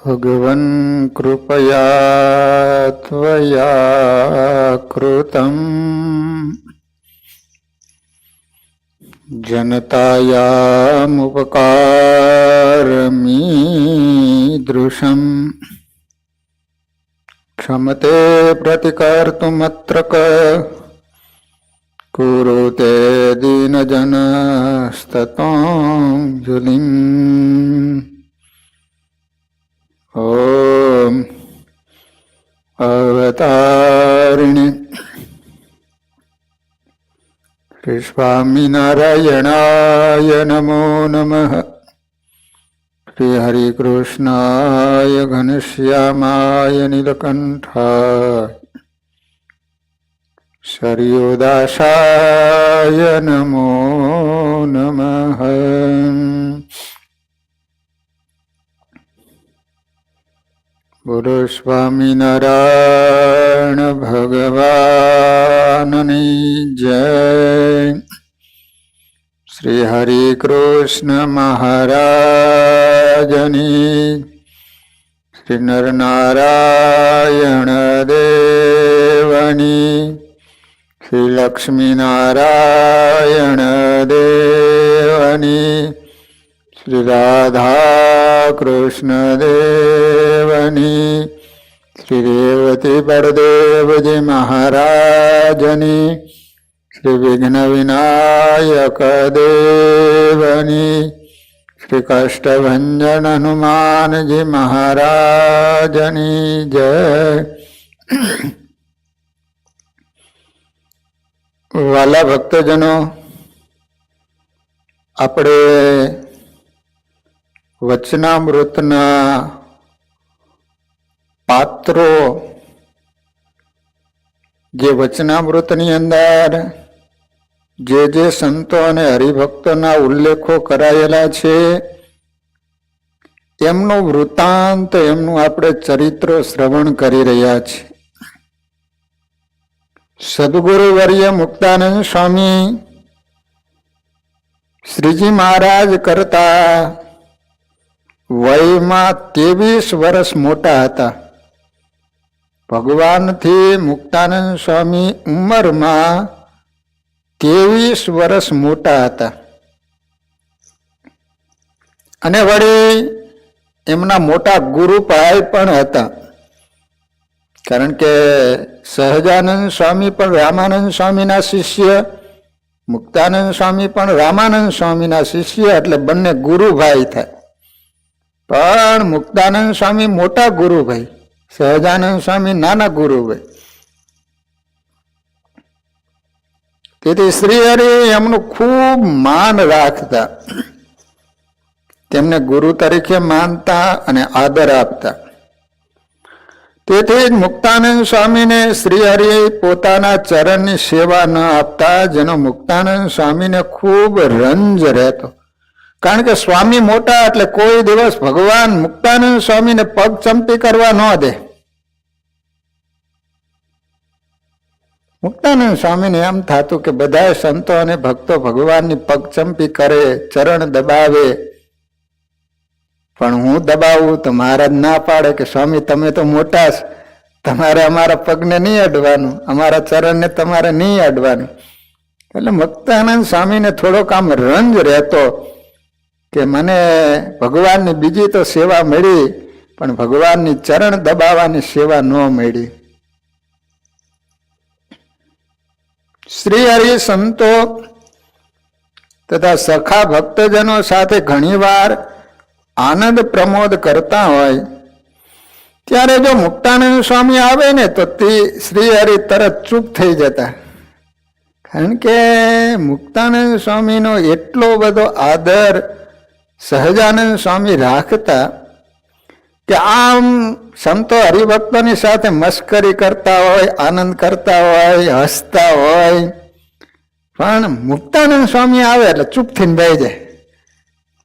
भगवन् कृपया त्वया कृतम् जनतायामुपकारमीदृशम् क्षमते प्रतिकर्तुमत्र कुरुते दीनजनस्ततोऽञ्जलिम्। ॐ अवतारिणे श्री स्वामिनारायणाय नमो नमः। श्री हरिकृष्णाय घनश्यामाय नीलकंठाय शर्योदासाय नमो नमः। बोलो स्वामिनारायण भगवाननी जय। श्री हरि कृष्ण महाराजनी, श्री नरनारायण देवनी, श्री लक्ष्मी नारायण देवनी, श्री राधा कृष्ण देवनी, श्री रेवती बलदेव जी महाराजनी, श्री विघ्न विनायक देवनी, श्री कष्टभंजन हनुमान जी महाराजनी जय। वाला भक्तजनों, આપણે વચનામૃતના પાત્રો જે વચનામૃતની અંદર જે સંતો અને હરિભક્તોના ઉલ્લેખો કરાયેલા છે એમનો વૃત્તાંત, એમનું આપણે ચરિત્ર શ્રવણ કરી રહ્યા છીએ. સદગુરુવર્ય મુક્તાનંદ સ્વામી શ્રીજી મહારાજ કરતા વયમાં 23 વર્ષ મોટા હતા. ભગવાનથી મુક્તાનંદ સ્વામી ઉંમરમાં 23 વર્ષ મોટા હતા. અને વળી એમના મોટા ગુરુભાઈ પણ હતા. કારણ કે સહજાનંદ સ્વામી પણ રામાનંદ સ્વામીના શિષ્ય, મુક્તાનંદ સ્વામી પણ રામાનંદ સ્વામીના શિષ્ય, એટલે બંને ગુરુભાઈ થાય. પણ મુક્તાનંદ સ્વામી મોટા ગુરુભાઈ, સહજાનંદ સ્વામી નાના ગુરુભાઈ. તેથી શ્રીહરિ એમનું ખૂબ માન રાખતા, તેમને ગુરુ તરીકે માનતા અને આદર આપતા. તેથી જ મુક્તાનંદ સ્વામીને શ્રીહરિ પોતાના ચરણની સેવા ન આપતા, જેનો મુક્તાનંદ સ્વામીને ખૂબ રંજ રહેતો. કારણ કે સ્વામી મોટા એટલે કોઈ દિવસ ભગવાન મુક્તાનંદ સ્વામીને પગ ચંપી કરવા ન દે. મુક્તાનંદ સ્વામીને એમ થતું કે બધા સંતો અને ભક્તો ભગવાનની પગ ચંપી કરે, ચરણ દબાવે, પણ હું દબાવું તો મહારાજ ના પાડે કે સ્વામી તમે તો મોટા છો, તમારે અમારા પગને નહીં અડવાનું, અમારા ચરણને તમારે નહીં અડવાનું. એટલે મુક્તાનંદ સ્વામીને થોડોક આમ રંજ રહેતો કે મને ભગવાનની બીજી તો સેવા મળી, પણ ભગવાનની ચરણ દબાવવાની સેવા ન મળી. શ્રી હરિ સંતો તથા સખા ભક્તજનો સાથે ઘણીવાર આનંદ પ્રમોદ કરતા હોય ત્યારે જો મુક્તાનંદ સ્વામી આવે ને તો તે શ્રી હરિ તરત ચૂપ થઈ જતા. કારણ કે મુક્તાનંદ સ્વામીનો એટલો બધો આદર સહજાનંદ સ્વામી રાખતા કે આમ સંતો હરિભક્તોની સાથે મસ્કરી કરતા હોય, આનંદ કરતા હોય, હસતા હોય, પણ મુક્તાનંદ સ્વામી આવે એટલે ચૂપ થઈને બેસી જાય.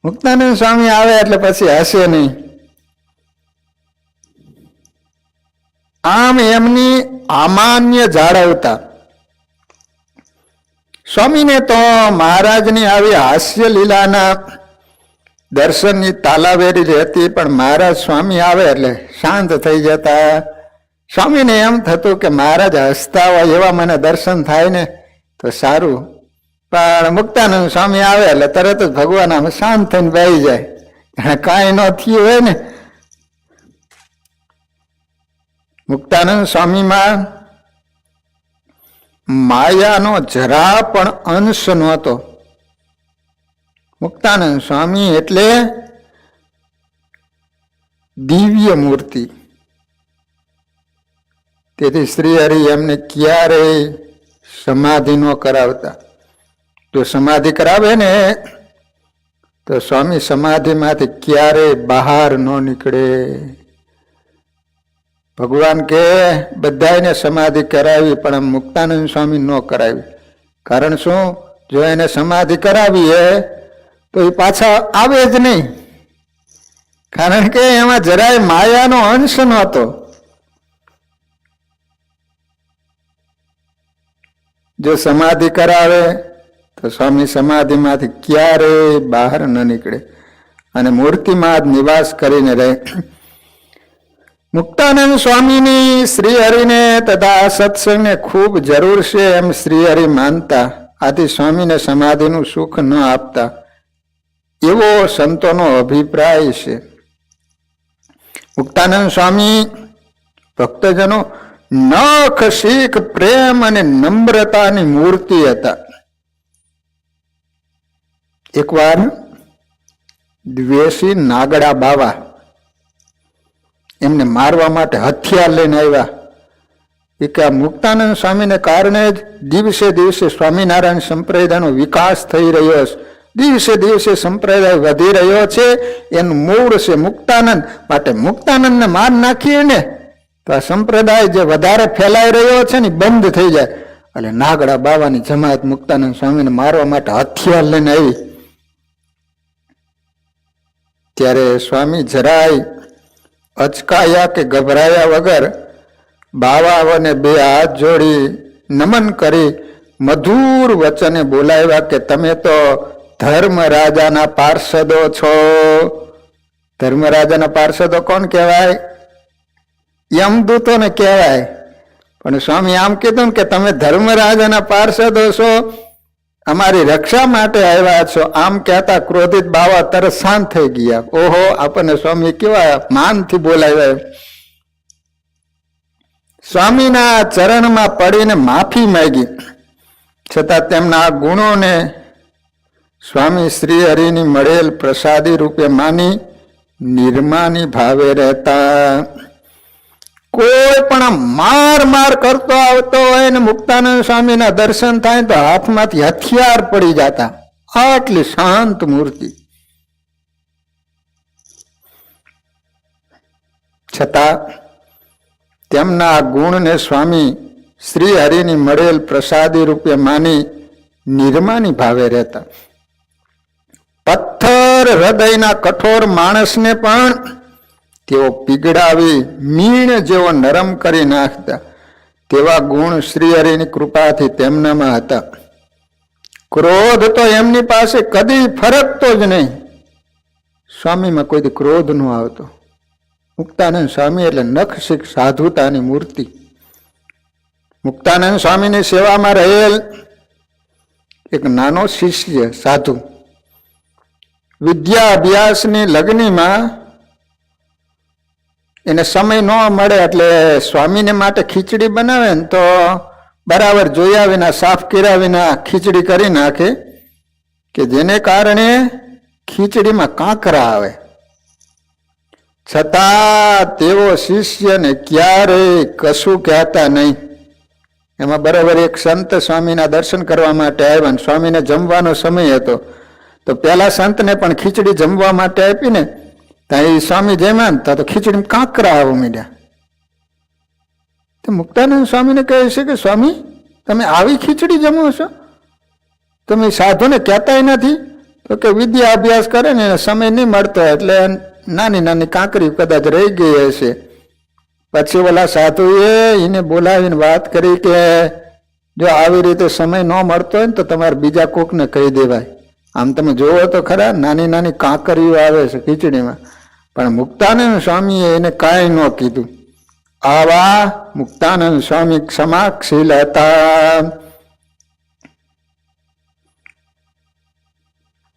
મુક્તાનંદ સ્વામી આવે એટલે પછી હસે નહીં. આમ એમની આમાન્ય જાળવતા. સ્વામીને તો મહારાજની આવી હાસ્ય લીલાના દર્શનની તાલાવેરી રહેતી, પણ મહારાજ સ્વામી આવે એટલે શાંત થઈ જતા. સ્વામીને એમ થતું કે મહારાજ હસતા હોય એવા મને દર્શન થાય ને તો સારું, પણ મુક્તાનંદ સ્વામી આવે એટલે તરત જ ભગવાન આમ શાંત થઈને બેસી જાય, કાંઈ ન થયું હોય ને. મુક્તાનંદ સ્વામીમાં માયાનો જરા પણ અંશ નહોતો. મુક્તાનંદ સ્વામી એટલે દિવ્ય મૂર્તિ. તેથી શ્રી હરિ એમને ક્યારેય સમાધિ ન કરાવતા. જો સમાધિ કરાવે ને તો સ્વામી સમાધિમાંથી ક્યારેય બહાર ન નીકળે. ભગવાન કે બધાને સમાધિ કરાવી, પણ મુક્તાનંદ સ્વામી ન કરાવી. કારણ શું? જો એને સમાધિ કરાવીએ તો એ પાછા આવે જ નહીં, કારણ કે એમાં જરાય માયાનો અંશ નહોતો. જો સમાધિ કરાવે તો સ્વામી સમાધિમાંથી ક્યારેય બહાર ન નીકળે અને મૂર્તિમાં જ નિવાસ કરીને રહે. મુક્તાનંદ સ્વામીની શ્રીહરિને તથા સત્સંગને ખૂબ જરૂર છે એમ શ્રીહરિ માનતા. આથી સ્વામીને સમાધિનું સુખ ન આપતા એવો સંતોનો અભિપ્રાય છે. મુક્તાનંદ સ્વામી ભક્તજનો નખ શીખ પ્રેમ અને નમ્રતાની મૂર્તિ હતા. એકવાર દ્વેષી નાગડા બાવા એમને મારવા માટે હથિયાર લઈને આવ્યા. એ કે આ મુક્તાનંદ સ્વામીને કારણે જ દિવસે દિવસે સ્વામિનારાયણ સંપ્રદાયનો વિકાસ થઈ રહ્યો છે, દિવસે દિવસે સંપ્રદાય વધી રહ્યો છે, એનું મૂળ છે મુક્તાનંદ. માટે મુક્તાનંદને માર નાખીએ ને તો આ સંપ્રદાય જે વધારે ફેલાઈ રહ્યો છે ને બંધ થઈ જાય. એટલે નાગડા બાવાની જમાત મુક્તાનંદ સ્વામીને મારવા માટે હથિયાર લઈને આવી. ત્યારે સ્વામી જરાય અચકાયા કે ગભરાયા વગર બાવાઓને બે હાથ જોડી નમન કરી મધુર વચને બોલાવ્યા કે તમે તો ધર્મરાજાના પાર્ષદો છો. ધર્મરાજાના પાર્ષદો કોણ કહેવાય? યમદૂતોને કહેવાય. પણ સ્વામી આમ કીધું ને કે તમે ધર્મરાજાના પાર્ષદો છો, અમારી રક્ષા માટે આવ્યા છો. આમ કહેતા ક્રોધિત બાવા તરત શાંત થઈ ગયા. ઓહો, આપણને સ્વામી કેવા માનથી બોલાવ્યા. સ્વામીના ચરણમાં પડીને માફી માંગી, છતાં તેમના આ ગુણોને સ્વામી શ્રી હરિની મળેલ પ્રસાદી રૂપે માની નિર્માની ભાવે રહેતા. કોઈ પણ માર કરતો આવતો હોય ને મુક્તાનંદ સ્વામીના દર્શન થાય તો હાથમાંથી હથિયાર પડી જતા. આટલી શાંત મૂર્તિ. છતાં તેમના ગુણને સ્વામી શ્રી હરિની મળેલ પ્રસાદી રૂપે માની નિર્માની ભાવે રહેતા. પથ્થર હૃદયના કઠોર માણસને પણ તેઓ પીગળાવી મીણ જેવો નરમ કરી નાખતા. તેવા ગુણ શ્રી હરિની કૃપાથી તેમનામાં હતા. ક્રોધ તો એમની પાસે કદી ફરકતો જ નહીં. સ્વામીમાં કોઈ ક્રોધ ન આવતો. મુક્તાનંદ સ્વામી એટલે નખશીખ સાધુતાની મૂર્તિ. મુક્તાનંદ સ્વામીની સેવામાં રહેલ એક નાનો શિષ્ય સાધુ વિદ્યા અભ્યાસની લગ્નમાં એને સમય ન મળે એટલે સ્વામીને માટે ખીચડી બનાવે ને તો બરાબર જોયા વિના, સાફ કર્યા વિના ખીચડી કરી નાખે કે જેને કારણે ખીચડીમાં કાંકરા આવે. છતાં તેઓ શિષ્યને ક્યારેય કશું કહેતા નહીં. એમાં બરાબર એક સંત સ્વામીના દર્શન કરવા માટે આવ્યા. સ્વામીને જમવાનો સમય હતો તો પેલા સંતને પણ ખીચડી જમવા માટે આપી ને ત્યાં એ સ્વામી જમ્યા તો ખીચડીમાં કાંકરા આવવા માંડ્યા. તો મુક્તાનંદ સ્વામીને કહે છે કે સ્વામી તમે આવી ખીચડી જમો છો? તમે સાધુને કહેતાય નથી? તો કે વિદ્યા અભ્યાસ કરે ને સમય નહીં મળતો એટલે નાની નાની કાંકરી કદાચ રહી ગઈ હશે. પછી ઓલા સાધુએ એને બોલાવીને વાત કરી કે જો આવી રીતે સમય ન મળતો હોય ને તો તમારે બીજા કોકને કહી દેવાય. આમ તમે જોવો તો ખરા, નાની નાની કાંકરીઓ આવે છે ખીચડીમાં, પણ મુક્તાનંદ સ્વામીએ એને કાંઈ ન કીધું. આવા મુક્તાનંદ સ્વામી ક્ષમાશીલ હતા.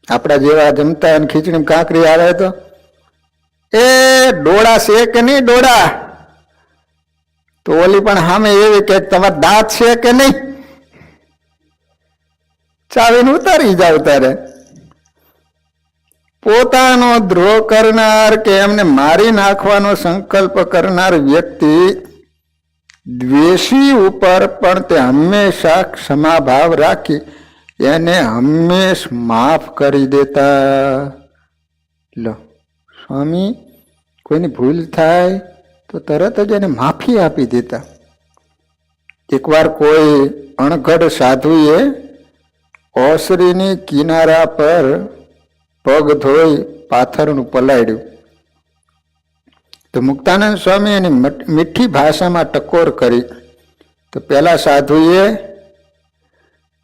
આપણા જેવા જમતા અને ખીચડી કાંકરી આવે તો એ ડોળા છે કે નહીં ડોળા, તો ઓલી પણ સામે એવી કે તમારા દાંત છે કે નહીં, ચાવીને ઉતારી જાવ. તારે પોતાનો દ્રોહ કરનાર કે એમને મારી નાખવાનો સંકલ્પ કરનાર વ્યક્તિ દ્વેષી ઉપર પણ તે હંમેશા ક્ષમાભાવ રાખી એને હંમેશ માફ કરી દેતા. લો, સ્વામી કોઈની ભૂલ થાય તો તરત જ એને માફી આપી દેતા. એકવાર કોઈ અણઘડ સાધુએ ઓસરીની કિનારા પર પગ ધોઈ પાથરનું પલાળ્યું તો મુક્તાનંદ સ્વામી એની મીઠી ભાષામાં ટકોર કરી. તો પેલા સાધુએ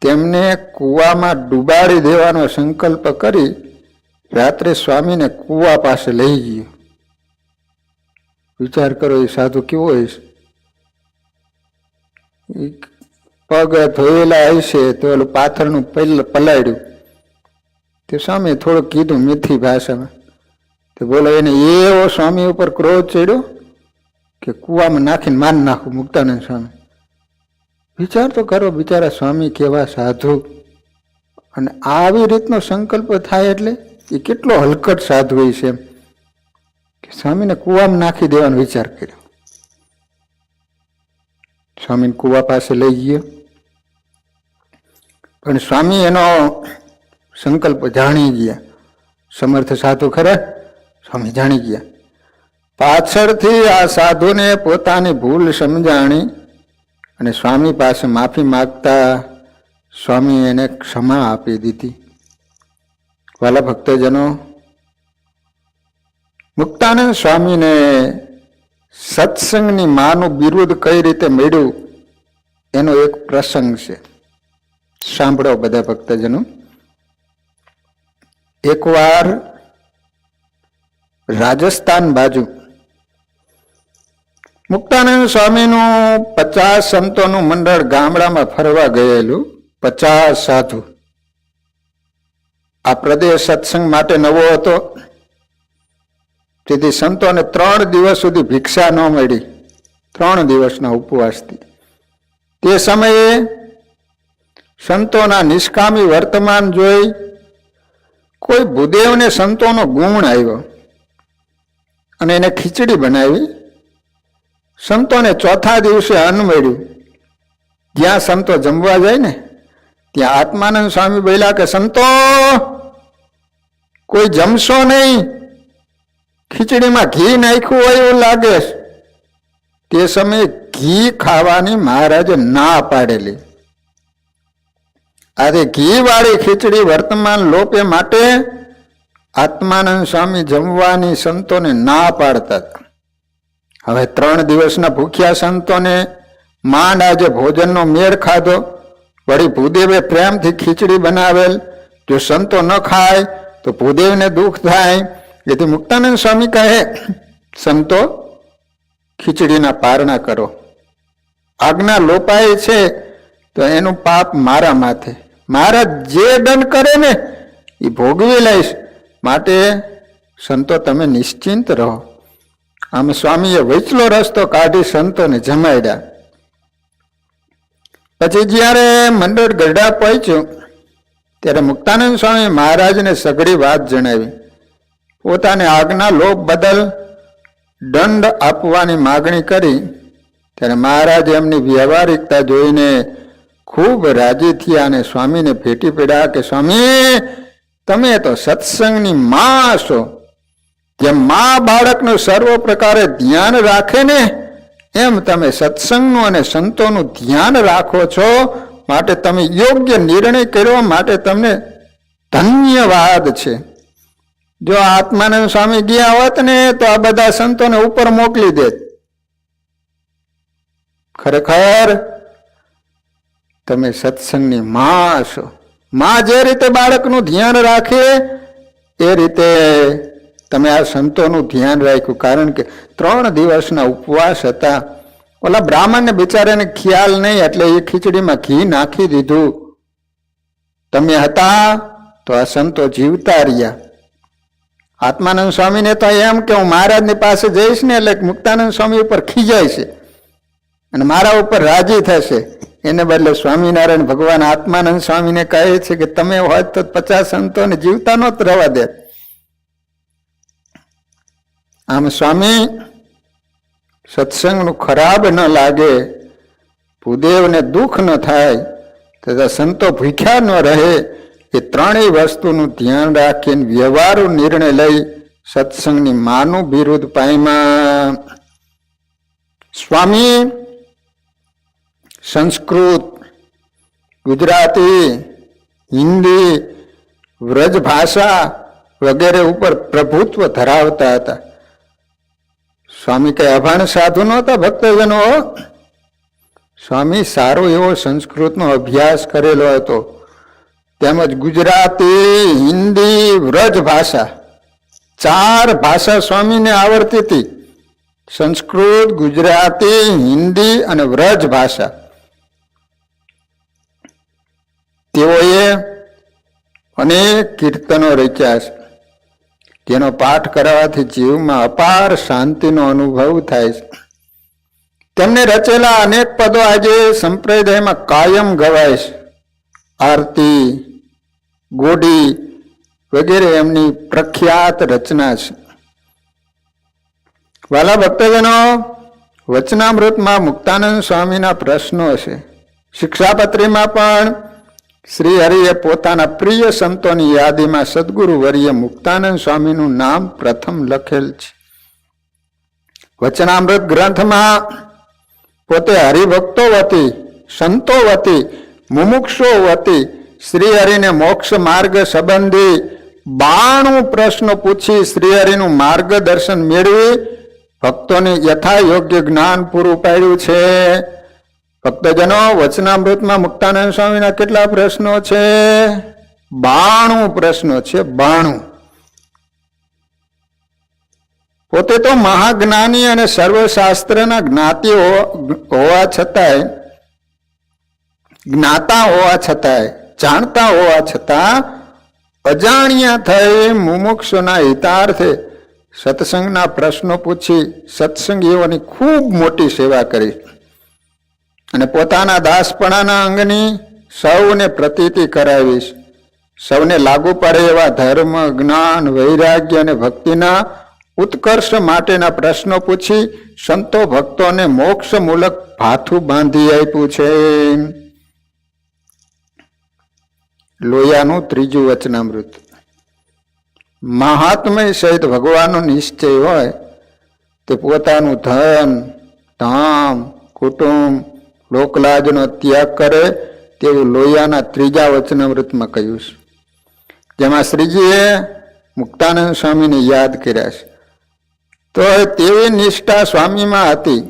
તેમને કૂવામાં ડૂબાડી દેવાનો સંકલ્પ કરી રાત્રે સ્વામીને કૂવા પાસે લઈ ગયો. વિચાર કરો, એ સાધુ કેવો હશે? પગ ધોયેલા હશે તો ઓલું પાથરનું પલાળ્યું. તે સ્વામી થોડુંક કીધું મીઠી ભાષામાં, તો બોલો એને એવો સ્વામી ઉપર ક્રોધ ચડ્યો કે કૂવામાં નાખીને માન નાખું મુક્તાનંદ સ્વામી. વિચાર તો કરો, બિચારા સ્વામી કેવા સાધુ, અને આવી રીતનો સંકલ્પ થાય એટલે એ કેટલો હલકટ સાધુ હોય છે એમ કે સ્વામીને કૂવામાં નાખી દેવાનો વિચાર કર્યો. સ્વામીને કૂવા પાસે લઈ ગયો, પણ સ્વામી એનો સંકલ્પ જાણી ગયા. સમર્થ સાધુ ખરા, સ્વામી જાણી ગયા. પાછળથી આ સાધુને પોતાની ભૂલ સમજાણી અને સ્વામી પાસે માફી માગતા સ્વામી એને ક્ષમા આપી દીધી. વાલા ભક્તજનો, મુક્તાનંદ સ્વામીને સત્સંગની માનું બિરુદ કઈ રીતે મળ્યું એનો એક પ્રસંગ છે, સાંભળો બધા ભક્તજનો. એકવાર રાજસ્થાન બાજુ મુક્તાનંદ સ્વામીનું 50 સંતોનું મંડળ ગામડામાં ફરવા ગયેલું. 50 સાધુ. આ પ્રદેશ સત્સંગ માટે નવો હતો, તેથી સંતોને 3 દિવસ સુધી ભિક્ષા ન મળી, 3 દિવસના ઉપવાસથી. તે સમયે સંતોના નિષ્કામી વર્તમાન જોઈ કોઈ ભૂદેવને સંતોનો ગુણ આવ્યો અને એને ખીચડી બનાવી. સંતોને ચોથા દિવસે અન્ન મળ્યું. જ્યાં સંતો જમવા જાય ને ત્યાં આત્માનંદ સ્વામી બોલ્યા કે સંતો કોઈ જમશો નહીં, ખીચડીમાં ઘી નાખ્યું હોય એવું લાગે. તે સમયે ઘી ખાવાની મહારાજે ના પાડેલી. આજે ઘી વાળી ખીચડી વર્તમાન લોપે માટે આત્માનંદ સ્વામી જમવાની સંતોને ના પાડતા. હવે 3 દિવસના ભૂખ્યા સંતોને માંડ આજે ભોજનનો મેળ ખાધો. વળી ભૂદેવે પ્રેમથી ખીચડી બનાવેલ, જો સંતો ન ખાય તો ભૂદેવને દુઃખ થાય. એથી મુક્તાનંદ સ્વામી કહે, સંતો ખીચડીના પારણા કરો. આજ્ઞા લોપાય છે તો એનું પાપ મારા માથે, મારા જે દંડ કરે ને એ ભોગવી લઈશ, માટે સંતો તમે નિશ્ચિંત રહો. આમ સ્વામીએ વચલો રસ્તો કાઢી સંતોને જમાડ્યા. પછી જ્યારે મંડળ ગઢડા પહોંચ્યું ત્યારે મુક્તાનંદ સ્વામી મહારાજને સઘળી વાત જણાવી. પોતાની આજ્ઞા લોપ બદલ દંડ આપવાની માગણી કરી. ત્યારે મહારાજે એમની વ્યવહારિકતા જોઈને ખૂબ રાજી થયા અને સ્વામીને ભેટી પડ્યા કે સ્વામી તમે તો સત્સંગની માં છો. જેમ મા બાળકનું સર્વ પ્રકારે ધ્યાન રાખે ને એમ તમે સત્સંગનું અને સંતોનું ધ્યાન રાખો છો. માટે તમે યોગ્ય નિર્ણય કર્યો, માટે તમને ધન્યવાદ છે. જો આત્માનંદ સ્વામી ગયા હોત ને તો આ બધા સંતોને ઉપર મોકલી દેત. ખરેખર તમે સત્સંગની માં છો. માં જે રીતે બાળકનું ધ્યાન રાખે એ રીતે તમે આ સંતોનું ધ્યાન રાખ્યું. કારણ કે 3 દિવસના ઉપવાસ હતા. ઓલા બ્રાહ્મણને બિચારાને ખ્યાલ નહીં એટલે એ ખીચડીમાં ઘી નાખી દીધું. તમે હતા તો આ સંતો જીવતા રહ્યા. આત્માનંદ સ્વામીને તો એમ કે હું મહારાજની પાસે જઈશ ને એટલે મુક્તાનંદ સ્વામી ઉપર ખીજાય છે અને મારા ઉપર રાજી થશે. એને બદલે સ્વામિનારાયણ ભગવાન આત્માનંદ સ્વામીને કહે છે કે તમે હોત તો 50 સંતોને જીવતા નહોત રહેવા દે. આમ સ્વામી સત્સંગનું ખરાબ ન લાગે, ભૂદેવને દુઃખ ન થાય તથા સંતો ભૂખ્યા ન રહે, એ 3 વસ્તુનું ધ્યાન રાખીને વ્યવહારુ નિર્ણય લઈ સત્સંગની માનું બિરુદ પામ્યા. સ્વામી સંસ્કૃત, ગુજરાતી, હિન્દી, વ્રજ ભાષા વગેરે ઉપર પ્રભુત્વ ધરાવતા હતા. સ્વામી કઈ અભાણ સાધુ નહોતા ભક્તજનો. સ્વામી સારો એવો સંસ્કૃતનો અભ્યાસ કરેલો હતો, તેમજ ગુજરાતી, હિન્દી, વ્રજ ભાષા 4 ભાષા સ્વામીને આવડતી હતી. સંસ્કૃત, ગુજરાતી, હિન્દી અને વ્રજ ભાષા. તેઓએ અનેક કીર્તનો રચ્યા છે, જેનો પાઠ કરવાથી જીવમાં અપાર શાંતિનો અનુભવ થાય છે. તેમને રચેલા અનેક પદો આજે સંપ્રદાયમાં કાયમ ગવાય છે. આરતી, ગોડી વગેરે એમની પ્રખ્યાત રચના છે. વાલા ભક્તજનો, વચનામૃતમાં મુક્તાનંદ સ્વામીના પ્રશ્નો છે. શિક્ષાપત્રીમાં પણ શ્રી હરિએ પોતાના પ્રિય સંતોની યાદીમાં સદગુરુ વર્ય મુક્તાનંદ સ્વામીનું નામ પ્રથમ લખેલ છે. વચનામૃત ગ્રંથમાં પોતે હરિભક્તો વતી, સંતો વતી, મુમુક્ષો વતી શ્રી હરિને મોક્ષ માર્ગ સંબંધી 92 પ્રશ્નો પૂછી શ્રી હરિનું માર્ગદર્શન મેળવી ભક્તોને યથા યોગ્ય જ્ઞાન પૂરું પાડ્યું છે. ભક્તજનો, વચનામૃતમાં મુક્તાનંદ સ્વામીના કેટલા પ્રશ્નો છે? 92 પ્રશ્નો છે. 92. પોતે તો મહાજ્ઞાની અને સર્વશાસ્ત્રના જ્ઞાતા હોવા છતાંય જાણતા હોવા છતાં અજાણ્યા થઈ મુમુક્ષુના હિતાર્થે સત્સંગના પ્રશ્નો પૂછી સત્સંગીઓની ખૂબ મોટી સેવા કરી અને પોતાના દાસપણાના અંગની સૌને પ્રતીતિ કરાવીશ. સૌને લાગુ પડે એવા ધર્મ, જ્ઞાન, વૈરાગ્ય અને ભક્તિના ઉત્કર્ષ માટેના પ્રશ્નો પૂછી સંતો ભક્તોને મોક્ષ મૂલક ભાથું બાંધી આપ્યું છે. લોયાનું 3જું વચનામૃત. મહાત્મય સહિત ભગવાનનો નિશ્ચય હોય તે પોતાનું ધન, ધામ, કુટુંબ, લોકલાજનો ત્યાગ કરે તેવું લોયાના 3જા વચનામૃતમાં કહ્યું છે, જેમાં શ્રીજીએ મુક્તાનંદ સ્વામીને યાદ કર્યા છે. તો તેવી નિષ્ઠા સ્વામીમાં હતી.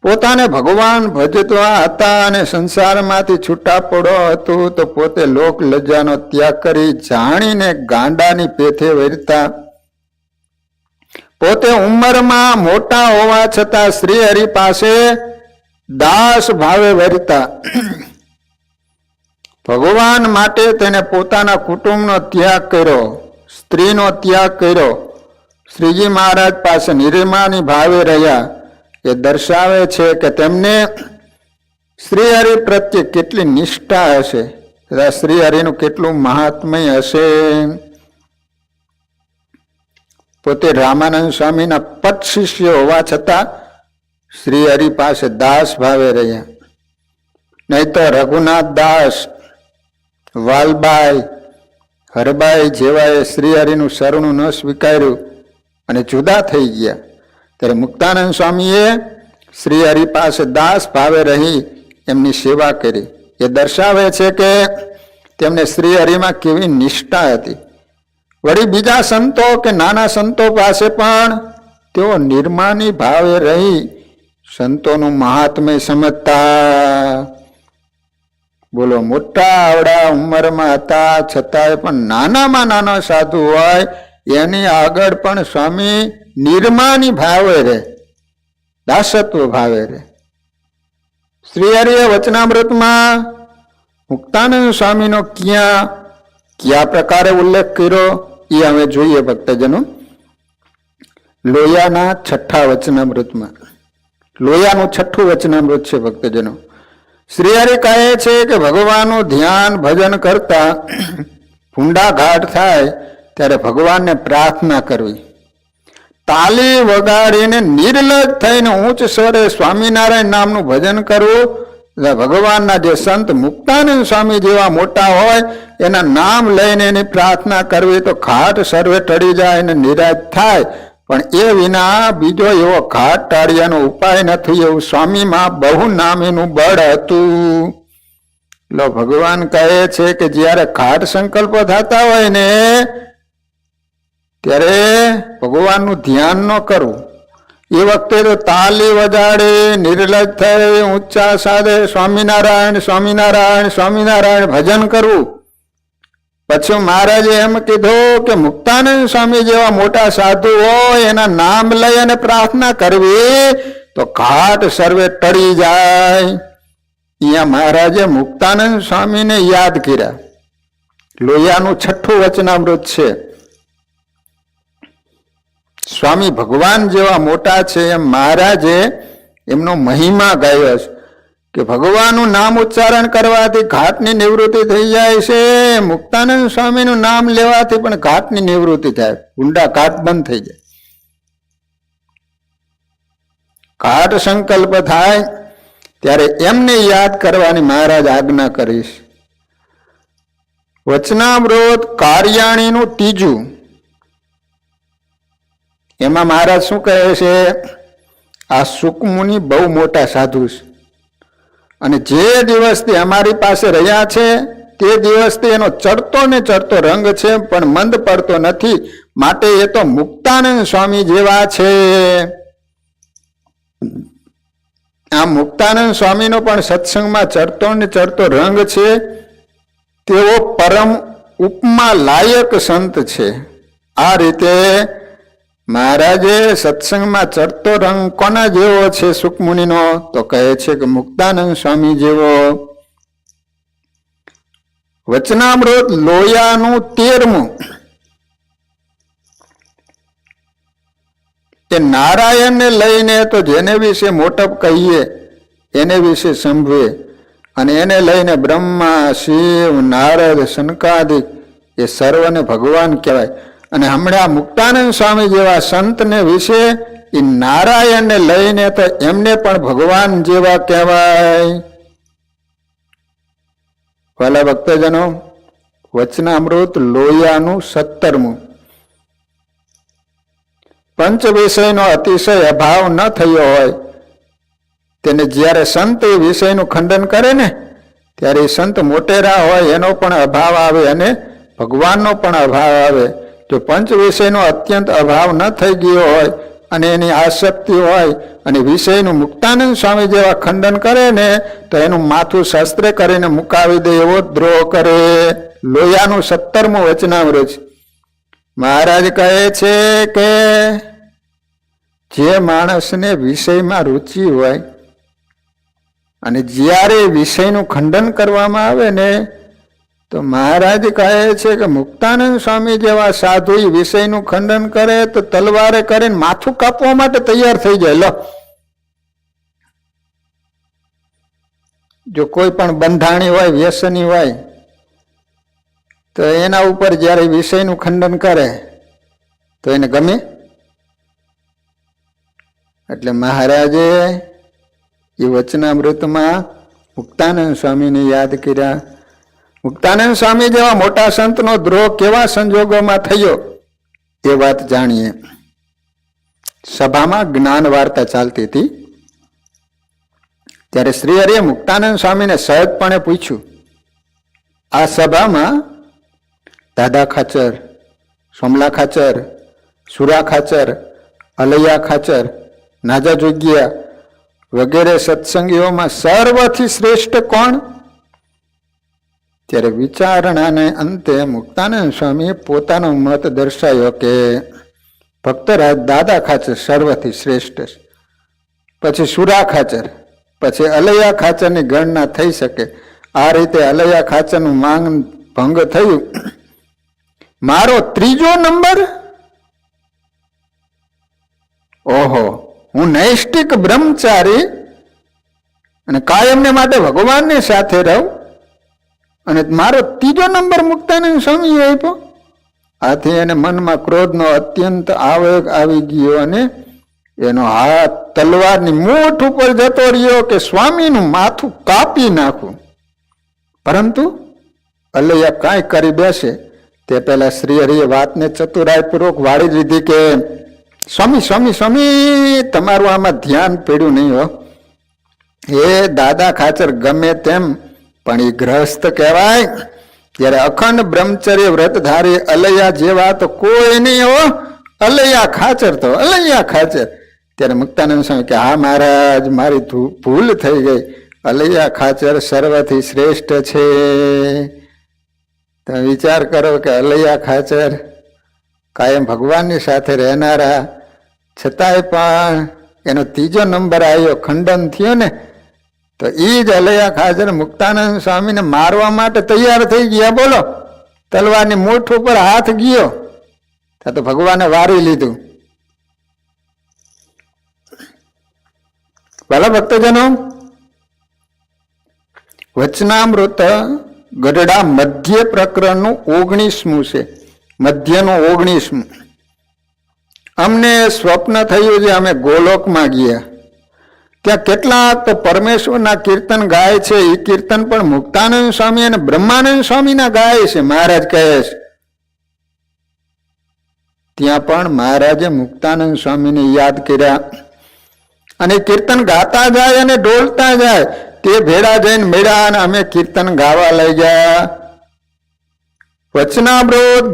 પોતાને ભગવાન ભજતા હતા અને સંસારમાંથી છૂટા પડો હતું તો પોતે લોક લજ્જાનો ત્યાગ કરી જાણીને ગાંડાની પેથે વરતા. પોતે ઉંમરમાં મોટા હોવા છતાં શ્રી હરિ પાસે દાસ ભાવે વરતા. ભગવાન માટે તેને પોતાના કુટુંબનો ત્યાગ કર્યો, સ્ત્રીનો ત્યાગ કર્યો. શ્રીજી મહારાજ પાસે નિર્માની ભાવે રહ્યા. એ દર્શાવે છે કે તેમને શ્રી હરિ પ્રત્યે કેટલી નિષ્ઠા હશે, શ્રી હરિનું કેટલું મહાત્મય હશે. પોતે રામાનંદ સ્વામીના પટ શિષ્ય હોવા છતાં શ્રી હરિ પાસે દાસ ભાવે રહ્યા. નહીં તો રઘુનાથ દાસ, વાલબાઈ, હરબાઈ જેવાએ શ્રી હરિનું શરણું ન સ્વીકાર્યું અને જુદા થઈ ગયા. ત્યારે મુક્તાનંદ સ્વામીએ શ્રી હરિ પાસે દાસ ભાવે રહી એમની સેવા કરી. એ દર્શાવે છે કે તેમને શ્રી હરિમાં કેવી નિષ્ઠા હતી. વળી બીજા સંતો કે નાના સંતો પાસે પણ તેઓ નિર્માની ભાવે રહી સંતોનું મહાત્મ્ય સમજતા. બોલો, મોટા આવડા ઉંમરમાં હતા છતાંય પણ નાનામાં નાનો સાધુ હોય એની આગળ પણ સ્વામી નિર્માની ભાવે રહે, દાસત્વ ભાવે રહે. શ્રી હરિએ વચનામૃતમાં મુક્તાનંદ સ્વામીનો કયા પ્રકારે ઉલ્લેખ કર્યો એ અમે જોઈએ ભક્તજનો. લોયાના 6 વચનામૃતમાં, લોયાનું 6 વચનામૃત છે ભક્તજનો. શ્રી હરિ કહે છે કે ભગવાનનું ધ્યાન ભજન કરતા ભૂંડા ઘાટ થાય ત્યારે ભગવાનને પ્રાર્થના કરવી, તાલી વગાડીને નિર્લજ થઈને ઉચ્ચ સ્વરે સ્વામિનારાયણ નામનું ભજન કરવું. ભગવાનના જે સંત મુક્તાનંદ સ્વામી જેવા મોટા હોય એના નામ લઈને એની પ્રાર્થના કરવી તો ઘાટ સર્વે ટળી જાય અને નિરાશ થાય. પણ એ વિના બીજો એવો ઘાટ ટાળિયાનો ઉપાય નથી, એવું સ્વામીમાં બહુ નામીનું બળ હતું. લો, ભગવાન કહે છે કે જ્યારે ઘાટ સંકલ્પ થતા હોય ને ત્યારે ભગવાનનું ધ્યાન ન કરવું. એ વખતે તો તાલી વજાડે, નિર્લજ થઈ ઊંચા સાદે સ્વામિનારાયણ સ્વામિનારાયણ સ્વામિનારાયણ ભજન કરવું. પછી મહારાજે એમ કીધું કે મુક્તાનંદ સ્વામી જેવા મોટા સાધુ હોય એના નામ લઈ અને પ્રાર્થના કરવી તો ઘાટ સર્વે ટળી જાય. અહીંયા મહારાજે મુક્તાનંદ સ્વામીને યાદ કર્યા. લોયાનું 6 વચનામૃત છે. સ્વામી ભગવાન જેવા મોટા છે એમ મહારાજે એમનો મહિમા ગાયો છે કે ભગવાનનું નામ ઉચ્ચારણ કરવાથી ઘાટની નિવૃત્તિ થઈ જાય છે. મુક્તાનંદ સ્વામીનું નામ લેવાથી પણ ઘાટની નિવૃત્તિ થાય, ઊંડા ઘાટ બંધ થઈ જાય. ઘાટ સંકલ્પ થાય ત્યારે એમને યાદ કરવાની મહારાજ આજ્ઞા કરીશ. વચનામૃત કાર્યાણીનું 3, એમાં મહારાજ શું કહે છે, આ સુકમુનિ બહુ મોટા સાધુ છે અને જે દિવસથી અમારી પાસે રહ્યા છે તે દિવસથી એનો ચડતો ને ચડતો રંગ છે પણ મંદ પડતો નથી, માટે એ તો મુક્તાનંદ સ્વામી જેવા છે. આ મુક્તાનંદ સ્વામીનો પણ સત્સંગમાં ચડતો ને ચડતો રંગ છે. તેઓ પરમ ઉપમા લાયક સંત છે. આ રીતે મહારાજે સત્સંગમાં ચડતો રંગ કોના જેવો છે સુકમુનિનો, તો કહે છે કે મુક્તાનંદ સ્વામી જેવો. વચનામૃત લોયાનું 13, એ નારાયણને લઈને તો જેને વિશે મોટપ કહીએ એને વિશે સંભવે, અને એને લઈને બ્રહ્મા શિવ નારદ સનકાદિક એ સર્વને ભગવાન કહેવાય. અને હમણાં મુક્તાનંદ સ્વામી જેવા સંતને વિશે એ નારાયણને લઈને તો એમને પણ ભગવાન જેવા કહેવાય. ભલા ભક્તજનો, વચનામૃત લોયાનું 17, પંચ વિષયનો અતિશય અભાવ ન થયો હોય તેને જ્યારે સંત એ વિષયનું ખંડન કરે ને ત્યારે સંત મોટેરા હોય એનો પણ અભાવ આવે અને ભગવાનનો પણ અભાવ આવે. જો પંચ વિષયનો અત્યંત અભાવ ન થઈ ગયો હોય અને એની આસક્તિ હોય અને વિષયનું મુક્તાનંદ સ્વામી જેવા ખંડન કરે ને તો એનું માથું શસ્ત્રે કરીને મુકાવી દે એવો દ્રોહ કરે. લોયાનું 17મું વચનામૃત. મહારાજ કહે છે કે જે માણસને વિષયમાં રુચિ હોય અને જ્યારે વિષયનું ખંડન કરવામાં આવે ને તો મહારાજ કહે છે કે મુક્તાનંદ સ્વામી જેવા સાધુ વિષયનું ખંડન કરે તો તલવારે કરીને માથું કાપવા માટે તૈયાર થઈ જાય. લો, જો કોઈ પણ બંધાણી હોય, વ્યસની હોય તો એના ઉપર જ્યારે વિષયનું ખંડન કરે તો એને ગમે. એટલે મહારાજે એ વચનામૃતમાં મુક્તાનંદ સ્વામીને યાદ કર્યા. મુક્તાનંદ સ્વામી જેવા મોટા સંતનો દ્રોહ કેવા સંજોગોમાં થયો એ વાત જાણીએ. સભામાં જ્ઞાન વાર્તા ચાલતી હતી ત્યારે શ્રી હરિએ મુક્તાનંદ સ્વામીને સહજપણે પૂછ્યું. આ સભામાં દાદા ખાચર, સોમલા ખાચર, સુરા ખાચર, અલૈયા ખાચર, નાજા જોગિયા વગેરે સત્સંગીઓમાં સર્વથી શ્રેષ્ઠ કોણ? ત્યારે વિચારણાને અંતે મુક્તાનંદ સ્વામીએ પોતાનો મત દર્શાવ્યો કે ભક્તરાજ દાદા ખાચર સર્વથી શ્રેષ્ઠ છે, પછી સુરા ખાચર, પછી અલૈયા ખાચરની ગણના થઈ શકે. આ રીતે અલૈયા ખાચરનું માંગ ભંગ થયું. મારો ત્રીજો નંબર? ઓહો, હું નૈષ્ટિક બ્રહ્મચારી અને કાયમને માટે ભગવાનની સાથે રહું અને મારો ત્રીજો નંબર મુક્તાનંદ સ્વામી આપ્યો. આથી એને મનમાં ક્રોધનો અત્યંત આવેગ આવી ગયો અને એનો હાથ તલવારની મૂઠ ઉપર જતો રહ્યો કે સ્વામીનું માથું કાપી નાખું. પરંતુ અલૈયા કાંઈ કરી બેસે તે પહેલા શ્રી હરિએ વાતને ચતુરાઈપૂર્વક વાળી લીધી કે સ્વામી સ્વામી સ્વામી, તમારું આમાં ધ્યાન પડ્યું નહીં હો. એ દાદા ખાચર ગમે તેમ પણ એ ગ્રહસ્થ કહેવાય. જ્યારે અખંડ બ્રહ્મચર્ય વ્રતધારી અલૈયા જેવા તો કોઈ નહીં હો. અલૈયા ખાચર તો અલૈયા ખાચર. ત્યારે મુક્તાનંદ સ્વામી કે હા મહારાજ, મારી ભૂલ થઈ ગઈ. અલૈયા ખાચર સર્વથી શ્રેષ્ઠ છે. તમે વિચાર કરો કે અલૈયા ખાચર કાયમ ભગવાનની સાથે રહેનારા, છતાંય પણ એનો ત્રીજો નંબર આવ્યો, ખંડન થયો ને, તો એ જ અલૈયા ખાચર મુક્તાનંદ સ્વામીને મારવા માટે તૈયાર થઈ ગયા. બોલો, તલવારની મૂઠ ઉપર હાથ ગયો તો ભગવાને વારી લીધું. ભલા ભક્તજનો, વચનામૃત ગઢડા મધ્ય પ્રકરણનું 19મું છે. મધ્યનું 19મું. અમને સ્વપ્ન થયું છે, અમે ગોલોકમાં ગયા. ત્યાં કેટલાક તો પરમેશ્વરના કીર્તન ગાય છે. એ કીર્તન પણ મુક્તાનંદ સ્વામી અને બ્રહ્માનંદ સ્વામીના ગાય છે. મહારાજ કહે છે ત્યાં પણ મહારાજે મુક્તાનંદ સ્વામીને યાદ કર્યા અને કીર્તન ગાતા જાય અને ડોલતા જાય. તે ભેડા જઈને મેળા અને અમે કીર્તન ગાવા લઈ ગયા. વચનામૃત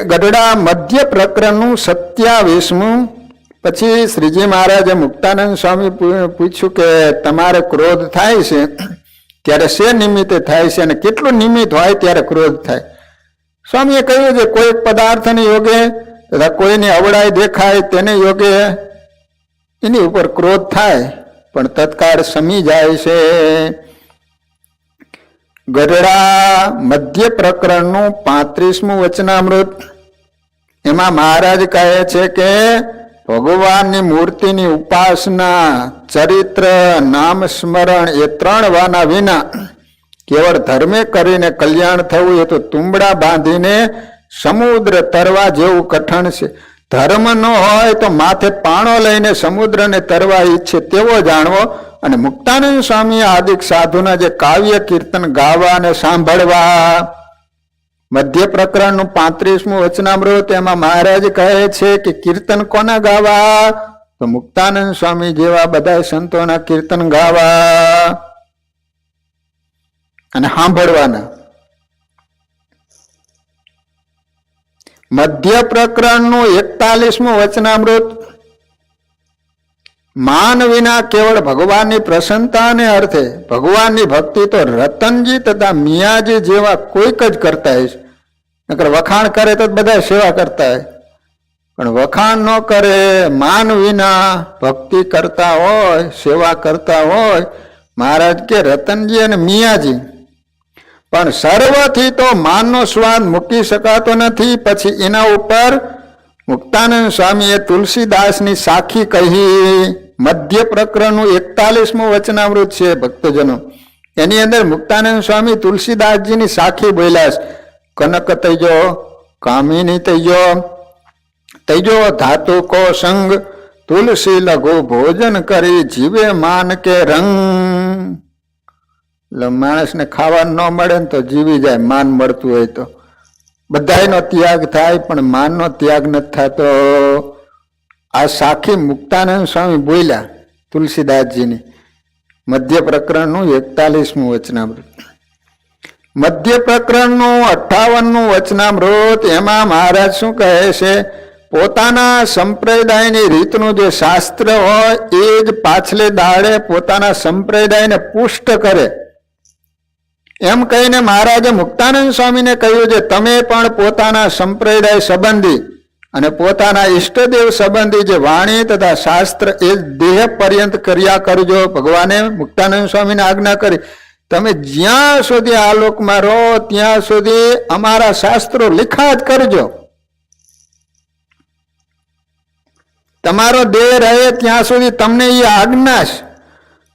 ગઢડા મધ્ય પ્રકરણનું 27મું. પછી શ્રીજી મહારાજે મુક્તાનંદ સ્વામી પૂછ્યું કે તમારે ક્રોધ થાય છે ત્યારે શે નિમિત્તે થાય છે અને કેટલું નિમિત્ત હોય ત્યારે ક્રોધ થાય? સ્વામીએ કહ્યું છે કોઈ પદાર્થને યોગે તથા કોઈની અવળાઈ દેખાય તેને યોગે એની ઉપર ક્રોધ થાય, પણ તત્કાળ સમી જાય છે. ગઢડા મધ્ય પ્રકરણનું 35મું વચનામૃત. એમાં મહારાજ કહે છે કે ભગવાનની મૂર્તિની ઉપાસના, ચરિત્ર, નામ સ્મરણ એ 3 વાના વિના કેવળ ધર્મે કરીને કલ્યાણ થવું એ તો તુંબડા બાંધીને સમુદ્ર તરવા જેવું કઠણ છે. ધર્મ ન હોય તો માથે પાણો લઈને સમુદ્રને તરવા ઈચ્છે તેવો જાણવો. અને મુક્તાનંદ સ્વામી આદિક સાધુના જે કાવ્ય કીર્તન ગાવા અને સાંભળવા. મધ્ય પ્રકરણનું 35મું વચનામૃત. એમાં મહારાજ કહે છે કે કીર્તન કોના ગાવા? તો મુક્તાનંદ સ્વામી જેવા બધા સંતોના કીર્તન ગાવા અને સાંભળવાના. મધ્ય પ્રકરણનું 41મું વચનામૃત. માન વિના કેવળ ભગવાનની પ્રસન્નતાને અર્થે ભગવાનની ભક્તિ તો રતનજી તથા મિયાજી જેવા કોઈક જ કરતા હોય. નકર વખાણ કરે તો બધા સેવા કરતા હોય, પણ વખાણ ન કરે, માન વિના ભક્તિ કરતા હોય, સેવા કરતા હોય, મહારાજ કે રતનજી અને મિયાજી. પણ સર્વથી તો માનનો સ્વાદ મૂકી શકાતો નથી. પછી એના ઉપર મુક્તાનંદ સ્વામીએ તુલસીદાસની સાખી કહી. મધ્ય પ્રકરણનું 41મું વચનામૃત છે ભક્તજનો. એની અંદર મુક્તાનંદ સ્વામી તુલસીદાસજીની સાખી બોલ્યા. કનક તૈજો કામિની તૈજો ધાતુ કો સંગ તુલસી લઘુ ભોજન કરી જીવે માન કે રંગ. માણસને ખાવાનું ન મળે ને તો જીવી જાય, માન મળતું હોય તો. બધાનો ત્યાગ થાય પણ માનનો ત્યાગ નથી થતો. આ સાખી મુક્તાનંદ સ્વામી બોલ્યા તુલસીદાસજીની. મધ્ય પ્રકરણનું 41મું વચનામૃત. મધ્ય પ્રકરણનું 58મું વચનામૃત. એમાં મહારાજ શું કહે છે? પોતાના સંપ્રદાયની રીતનું જે શાસ્ત્ર હોય એ જ પાછલે દાડે પોતાના સંપ્રદાયને પુષ્ટ કરે એમ કહીને મહારાજે મુક્તાનંદ સ્વામીને કહ્યું છે, તમે પણ પોતાના સંપ્રદાય સંબંધી અને પોતાના ઈષ્ટદેવ સંબંધી જે વાણી તથા શાસ્ત્ર એ દેહ પર્યંત કર્યા કરજો. ભગવાને મુક્તાનંદ સ્વામીને આજ્ઞા કરી, તમે જ્યાં સુધી આ લોકમાં રહો ત્યાં સુધી અમારા શાસ્ત્રો લીખા જ કરજો. તમારો દેહ રહે ત્યાં સુધી તમને એ આજ્ઞા છે.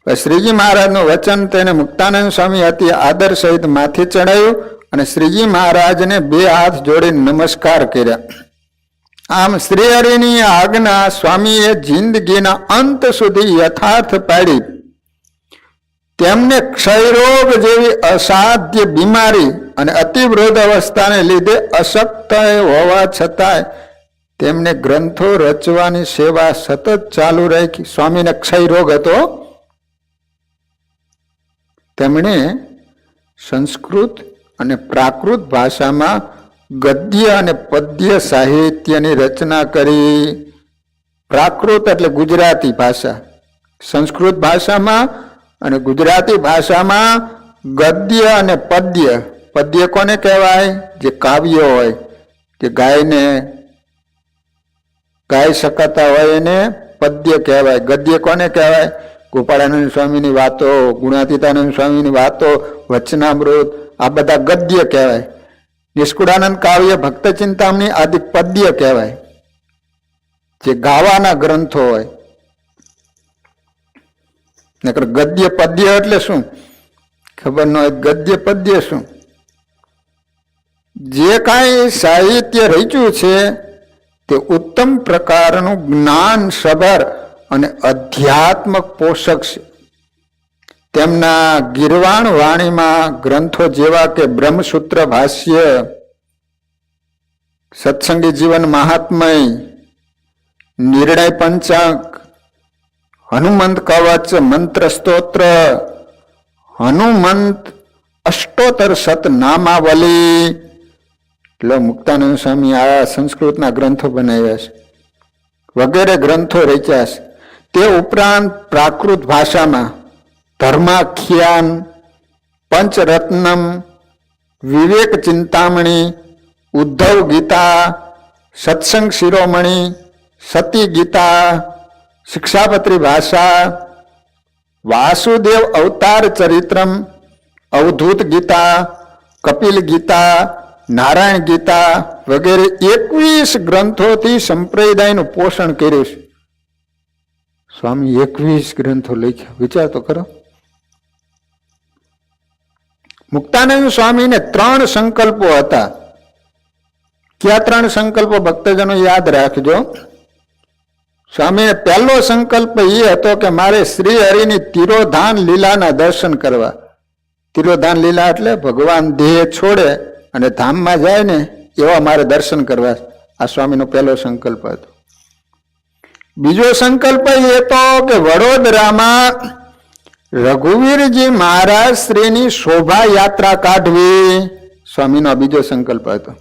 શ્રીજી મહારાજનું વચન તેને મુક્તાનંદ સ્વામી અતિ આદર સહિત માથે ચડાયું અને શ્રીજી મહારાજને બે હાથ જોડીને નમસ્કાર કર્યા. આમ શ્રી હરિની આજ્ઞા સ્વામીએ જિંદગીના અંત સુધી યથાર્થ પાડી. તેમને ક્ષયરોગ જેવી અસાધ્ય બીમારી અને અતિવૃદ્ધ અવસ્થાને લીધે અશક્ત હોવા છતાંય તેમને ગ્રંથો રચવાની સેવા સતત ચાલુ રાખી. સ્વામીને ક્ષયરોગ હતો. તેમણે સંસ્કૃત અને પ્રાકૃત ભાષામાં ગદ્ય અને પદ્ય સાહિત્યની રચના કરી. પ્રાકૃત એટલે ગુજરાતી ભાષા, સંસ્કૃત ભાષામાં અને ગુજરાતી ભાષામાં ગદ્ય અને પદ્ય. પદ્ય કોને કહેવાય? જે કાવ્ય હોય, જે ગાઈ શકાતા હોય એને પદ્ય કહેવાય. ગદ્ય કોને કહેવાય? ગોપાળાનંદ સ્વામીની વાતો, ગુણાતીતાનંદ સ્વામીની વાતો, વચનામૃત, આ બધા ગદ્ય કહેવાય. નિષ્કુળાનંદ કાવ્ય, ભક્ત ચિંતામણી આદિ પદ્ય કહેવાય, જે ગાવાના ગ્રંથો હોય. નકર ગદ્ય પદ્ય એટલે શું ખબર ન હોય. ગદ્ય પદ્ય શું? જે કાંઈ સાહિત્ય રચ્યું છે તે ઉત્તમ પ્રકારનું જ્ઞાન સભર અને અધ્યાત્મક પોષક છે. તેમના ગીરવાણ વાણીમાં ગ્રંથો જેવા કે બ્રહ્મસૂત્ર ભાષ્ય, સત્સંગી જીવન મહાત્મય, નિર્ણય પંચાંગ, હનુમંત કવચ, મંત્ર સ્તોત્ર, હનુમંત અષ્ટોત્તર સત નામાવલી. એટલે મુક્તાનંદ સ્વામી આ સંસ્કૃતના ગ્રંથો બનાવ્યા છે, વગેરે ગ્રંથો રચ્યા છે. તે ઉપરાંત પ્રાકૃત ભાષામાં ધર્માખ્યાન, પંચરત્નમ, વિવેક ચિંતામણી, ઉદ્ધવ ગીતા, સત્સંગ શિરોમણી, સતી ગીતા, શિક્ષાપત્રી ભાષા, વાસુદેવ અવતાર ચરિત્રમ, અવધૂત ગીતા, કપિલ ગીતા, નારાયણ ગીતા વગેરે 21 ગ્રંથોથી સંપ્રદાયનું પોષણ કર્યું છે. સ્વામી 21 ગ્રંથો લખ્યા, વિચાર તો કરો. મુક્તાનંદ સ્વામીને 3 સંકલ્પો હતા. કયા 3 સંકલ્પો? ભક્તજનો યાદ રાખજો. સ્વામીને પહેલો સંકલ્પ એ હતો કે મારે શ્રી હરિની તિરોધાન લીલાના દર્શન કરવા. તિરોધાન લીલા એટલે ભગવાન દેહ છોડે અને ધામમાં જાય ને એવા મારે દર્શન કરવા. આ સ્વામીનો પહેલો સંકલ્પ હતો. બીજો સંકલ્પ એ હતો કે વડોદરામાં રઘુવીરજી મહારાજ શ્રીની શોભા યાત્રા કાઢવી. સ્વામીનો બીજો સંકલ્પ હતો.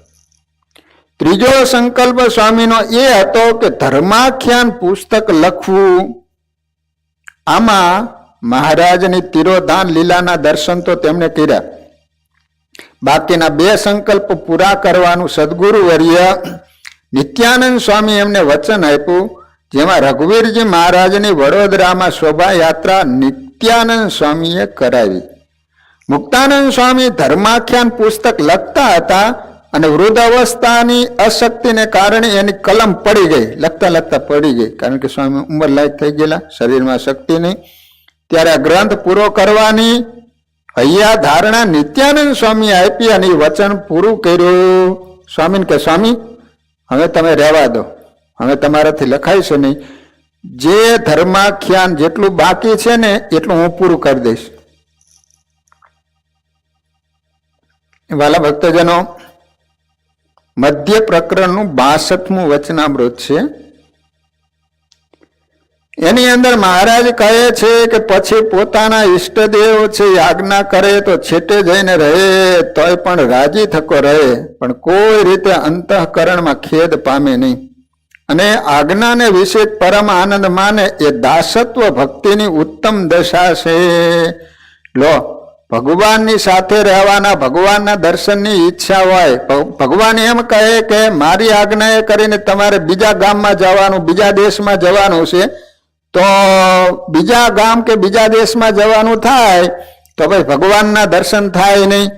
ત્રીજો સંકલ્પ સ્વામીનો એ હતો કે ધર્માખ્યાન પુસ્તક લખવું. આમાં મહારાજની તિરોધાન લીલાના દર્શન તો તેમણે કર્યા. બાકીના 2 સંકલ્પ પૂરા કરવાનું સદગુરુ વર્ય નિત્યાનંદ સ્વામી એમને વચન આપ્યું, જેમાં રઘુવીરજી મહારાજની વડોદરામાં શોભાયાત્રા નિત્યાનંદ સ્વામીએ કરાવી. મુક્તાનંદ સ્વામી ધર્માખ્યાન પુસ્તક લખતા હતા અને વૃદ્ધ અવસ્થાની અશક્તિને કારણે એની કલમ પડી ગઈ. લખતા લખતા પડી ગઈ, કારણ કે સ્વામી ઉંમર લાયક થઈ ગયેલા, શરીરમાં શક્તિ નહીં. ત્યારે આ ગ્રંથ પૂરો કરવાની હૈયા ધારણા નિત્યાનંદ સ્વામી આપી અને વચન પૂરું કર્યું. સ્વામીને કે સ્વામી હવે તમે રહેવા દો, હવે તમારાથી લખાઈશે નહીં. જે ધર્માખ્યાન જેટલું બાકી છે ને એટલું હું પૂરું કરી દઈશ. વાલા ભક્તજનો, મધ્ય પ્રકરણનું 62મું વચનામૃત છે. એની અંદર મહારાજ કહે છે કે પછી પોતાના ઈષ્ટદેવ છે આજ્ઞા કરે તો છેટે જઈને રહે તોય પણ રાજી થકો રહે, પણ કોઈ રીતે અંતઃકરણમાં ખેદ પામે નહીં. અને આજ્ઞાને વિશે પરમ આનંદ માને એ દાસત્વ ભક્તિની ઉત્તમ દશા છે. લો, ભગવાનની સાથે રહેવાના, ભગવાનના દર્શનની ઈચ્છા હોય, ભગવાન એમ કહે કે મારી આજ્ઞાએ કરીને તમારે બીજા ગામમાં જવાનું, બીજા દેશમાં જવાનું છે, તો બીજા ગામ કે બીજા દેશમાં જવાનું થાય તો ભાઈ ભગવાનના દર્શન થાય નહીં.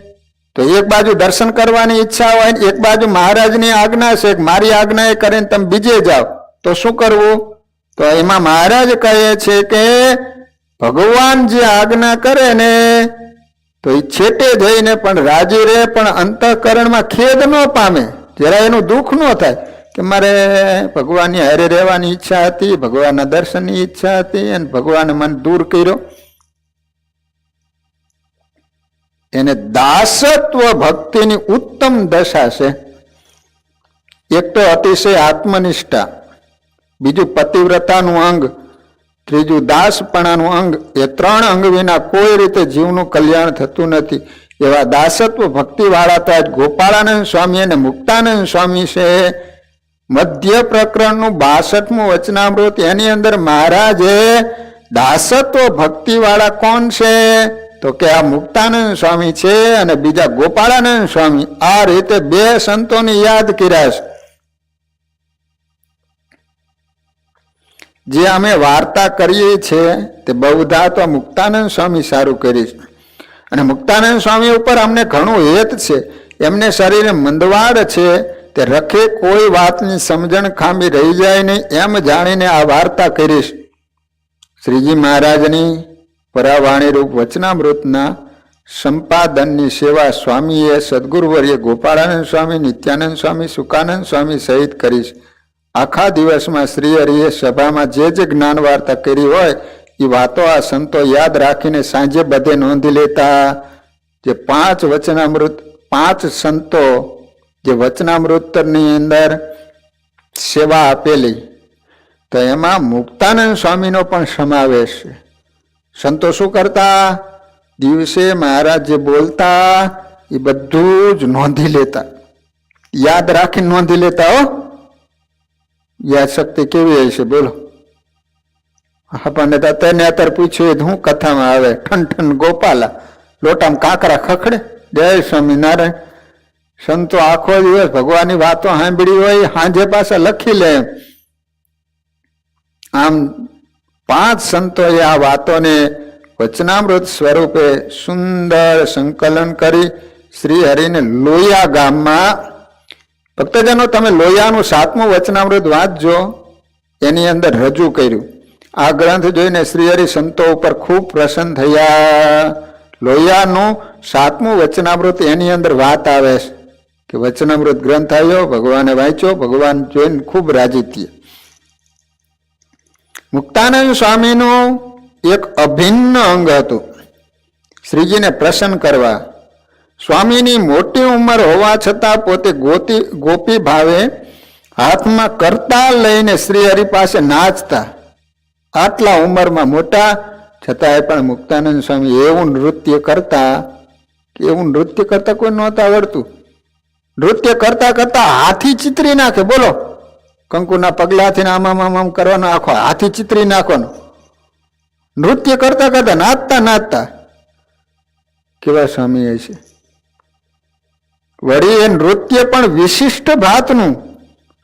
તો એક બાજુ દર્શન કરવાની ઈચ્છા હોય, એક બાજુ મહારાજની આજ્ઞા છે કે મારી આજ્ઞાએ કરીને તમે બીજે જાઓ, તો શું કરવું? તો એમાં મહારાજ કહે છે કે ભગવાન જે આજ્ઞા કરે ને તો એ છેટે જઈને પણ રાજી રહે, પણ અંતઃકરણમાં ખેદ ન પામે, જરા એનું દુઃખ ન થાય કે મારે ભગવાનની હારે રહેવાની ઈચ્છા હતી, ભગવાનના દર્શનની ઈચ્છા હતી અને ભગવાને મને દૂર કર્યો. એને દાસત્વ ભક્તિની ઉત્તમ દશા છે. એક તો અતિશય આત્મનિષ્ઠા, બીજું પતિવ્રતાનું અંગ, ત્રીજું દાસપણાનું અંગ. એ ત્રણ અંગ વિના કોઈ રીતે જીવનું કલ્યાણ થતું નથી. એવા દાસત્વ ભક્તિ વાળા તો આજ ગોપાળાનંદ સ્વામી અને મુક્તાનંદ સ્વામી છે. મધ્ય પ્રકરણનું 62મું વચનામૃત, એની અંદર મહારાજે દાસત્વ ભક્તિ વાળા કોણ છે તો કે આ મુક્તાનંદ સ્વામી છે અને બીજા ગોપાળાનંદ સ્વામી. આ રીતે બે સંતોને યાદ કર્યા છે. જે અમે વાર્તા કરીએ છીએ તે બહુધા તો મુક્તાનંદ સ્વામી સારું કરી છે. અને મુક્તાનંદ સ્વામી ઉપર અમને ઘણું હેત છે. એમને શરીરે મંદવાડ છે, તે રખે કોઈ વાતની સમજણ ખામી રહી જાય નહીં એમ જાણીને આ વાર્તા કરીશ. શ્રીજી મહારાજની પરાવાણી રૂપ વચનામૃતના સંપાદનની સેવા સ્વામીએ સદગુરુવર્ય ગોપાળાનંદ સ્વામી, નિત્યાનંદ સ્વામી, સુકાનંદ સ્વામી સહિત કરીશ. આખા દિવસમાં શ્રી હરિએ સભામાં જે જ્ઞાન વાર્તા કરી હોય એ વાતો આ સંતો યાદ રાખીને સાંજે બધે નોંધી લેતા. જે 5 વચનામૃત, 5 સંતો જે વચનામૃતની અંદર સેવા આપેલી, તો એમાં મુક્તાનંદ સ્વામીનો પણ સમાવેશ છે. સંતો શું કરતા? દિવસે મહારાજ જે બોલતા એ બધું જ નોંધી લેતા, યાદ રાખીને નોંધી લેતા. હો, યાદ શક્તિ કેવી હશે બોલો? આપણને તો અત્યારે પૂછ્યું હું કથામાં આવે ઠન ઠન ગોપાલા, લોટામાં કાંકરા ખખડે. જય સ્વામિનારાયણ. સંતો આખો દિવસ ભગવાનની વાતો સાંભળી હોય, સાંજે પાછા લખી લે. આમ 5 સંતોએ આ વાતોને વચનામૃત સ્વરૂપે સુંદર સંકલન કરી શ્રી હરિને લોયા ગામમાં. ભક્તજનો, તમે લોયાનું 7મું વચનામૃત વાંચજો, એની અંદર રજૂ કર્યું. આ ગ્રંથ જોઈને શ્રી હરિ સંતો ઉપર ખૂબ પ્રસન્ન થયા. લોયાનું 7મું વચનામૃત, એની અંદર વાત આવે છે કે વચનામૃત ગ્રંથ આવ્યો, ભગવાને વાંચ્યો, ભગવાન જોઈને ખૂબ રાજી થયા. મુક્તાનંદ સ્વામીનું એક અભિન્ન અંગ હતું શ્રીજીને પ્રસન્ન કરવા. સ્વામીની મોટી ઉંમર હોવા છતાં પોતે ગોપી ભાવે હાથમાં કરતાલ લઈને શ્રી હરિ પાસે નાચતા. આટલા ઉંમરમાં મોટા છતાંય પણ મુક્તાનંદ સ્વામી એવું નૃત્ય કરતા કે એવું નૃત્ય કરતા કોઈ નહોતા આવડતું. નૃત્ય કરતા કરતા હાથી ચિતરી નાખે. બોલો, કંકુના પગલાથી આમ કરવાનો, આખો હાથી ચિતરી નાખવાનો. નૃત્ય કરતા કરતા નાચતા નાચતા. કેવા સ્વામી હશે! વળી એ નૃત્ય પણ વિશિષ્ટ ભાતનું.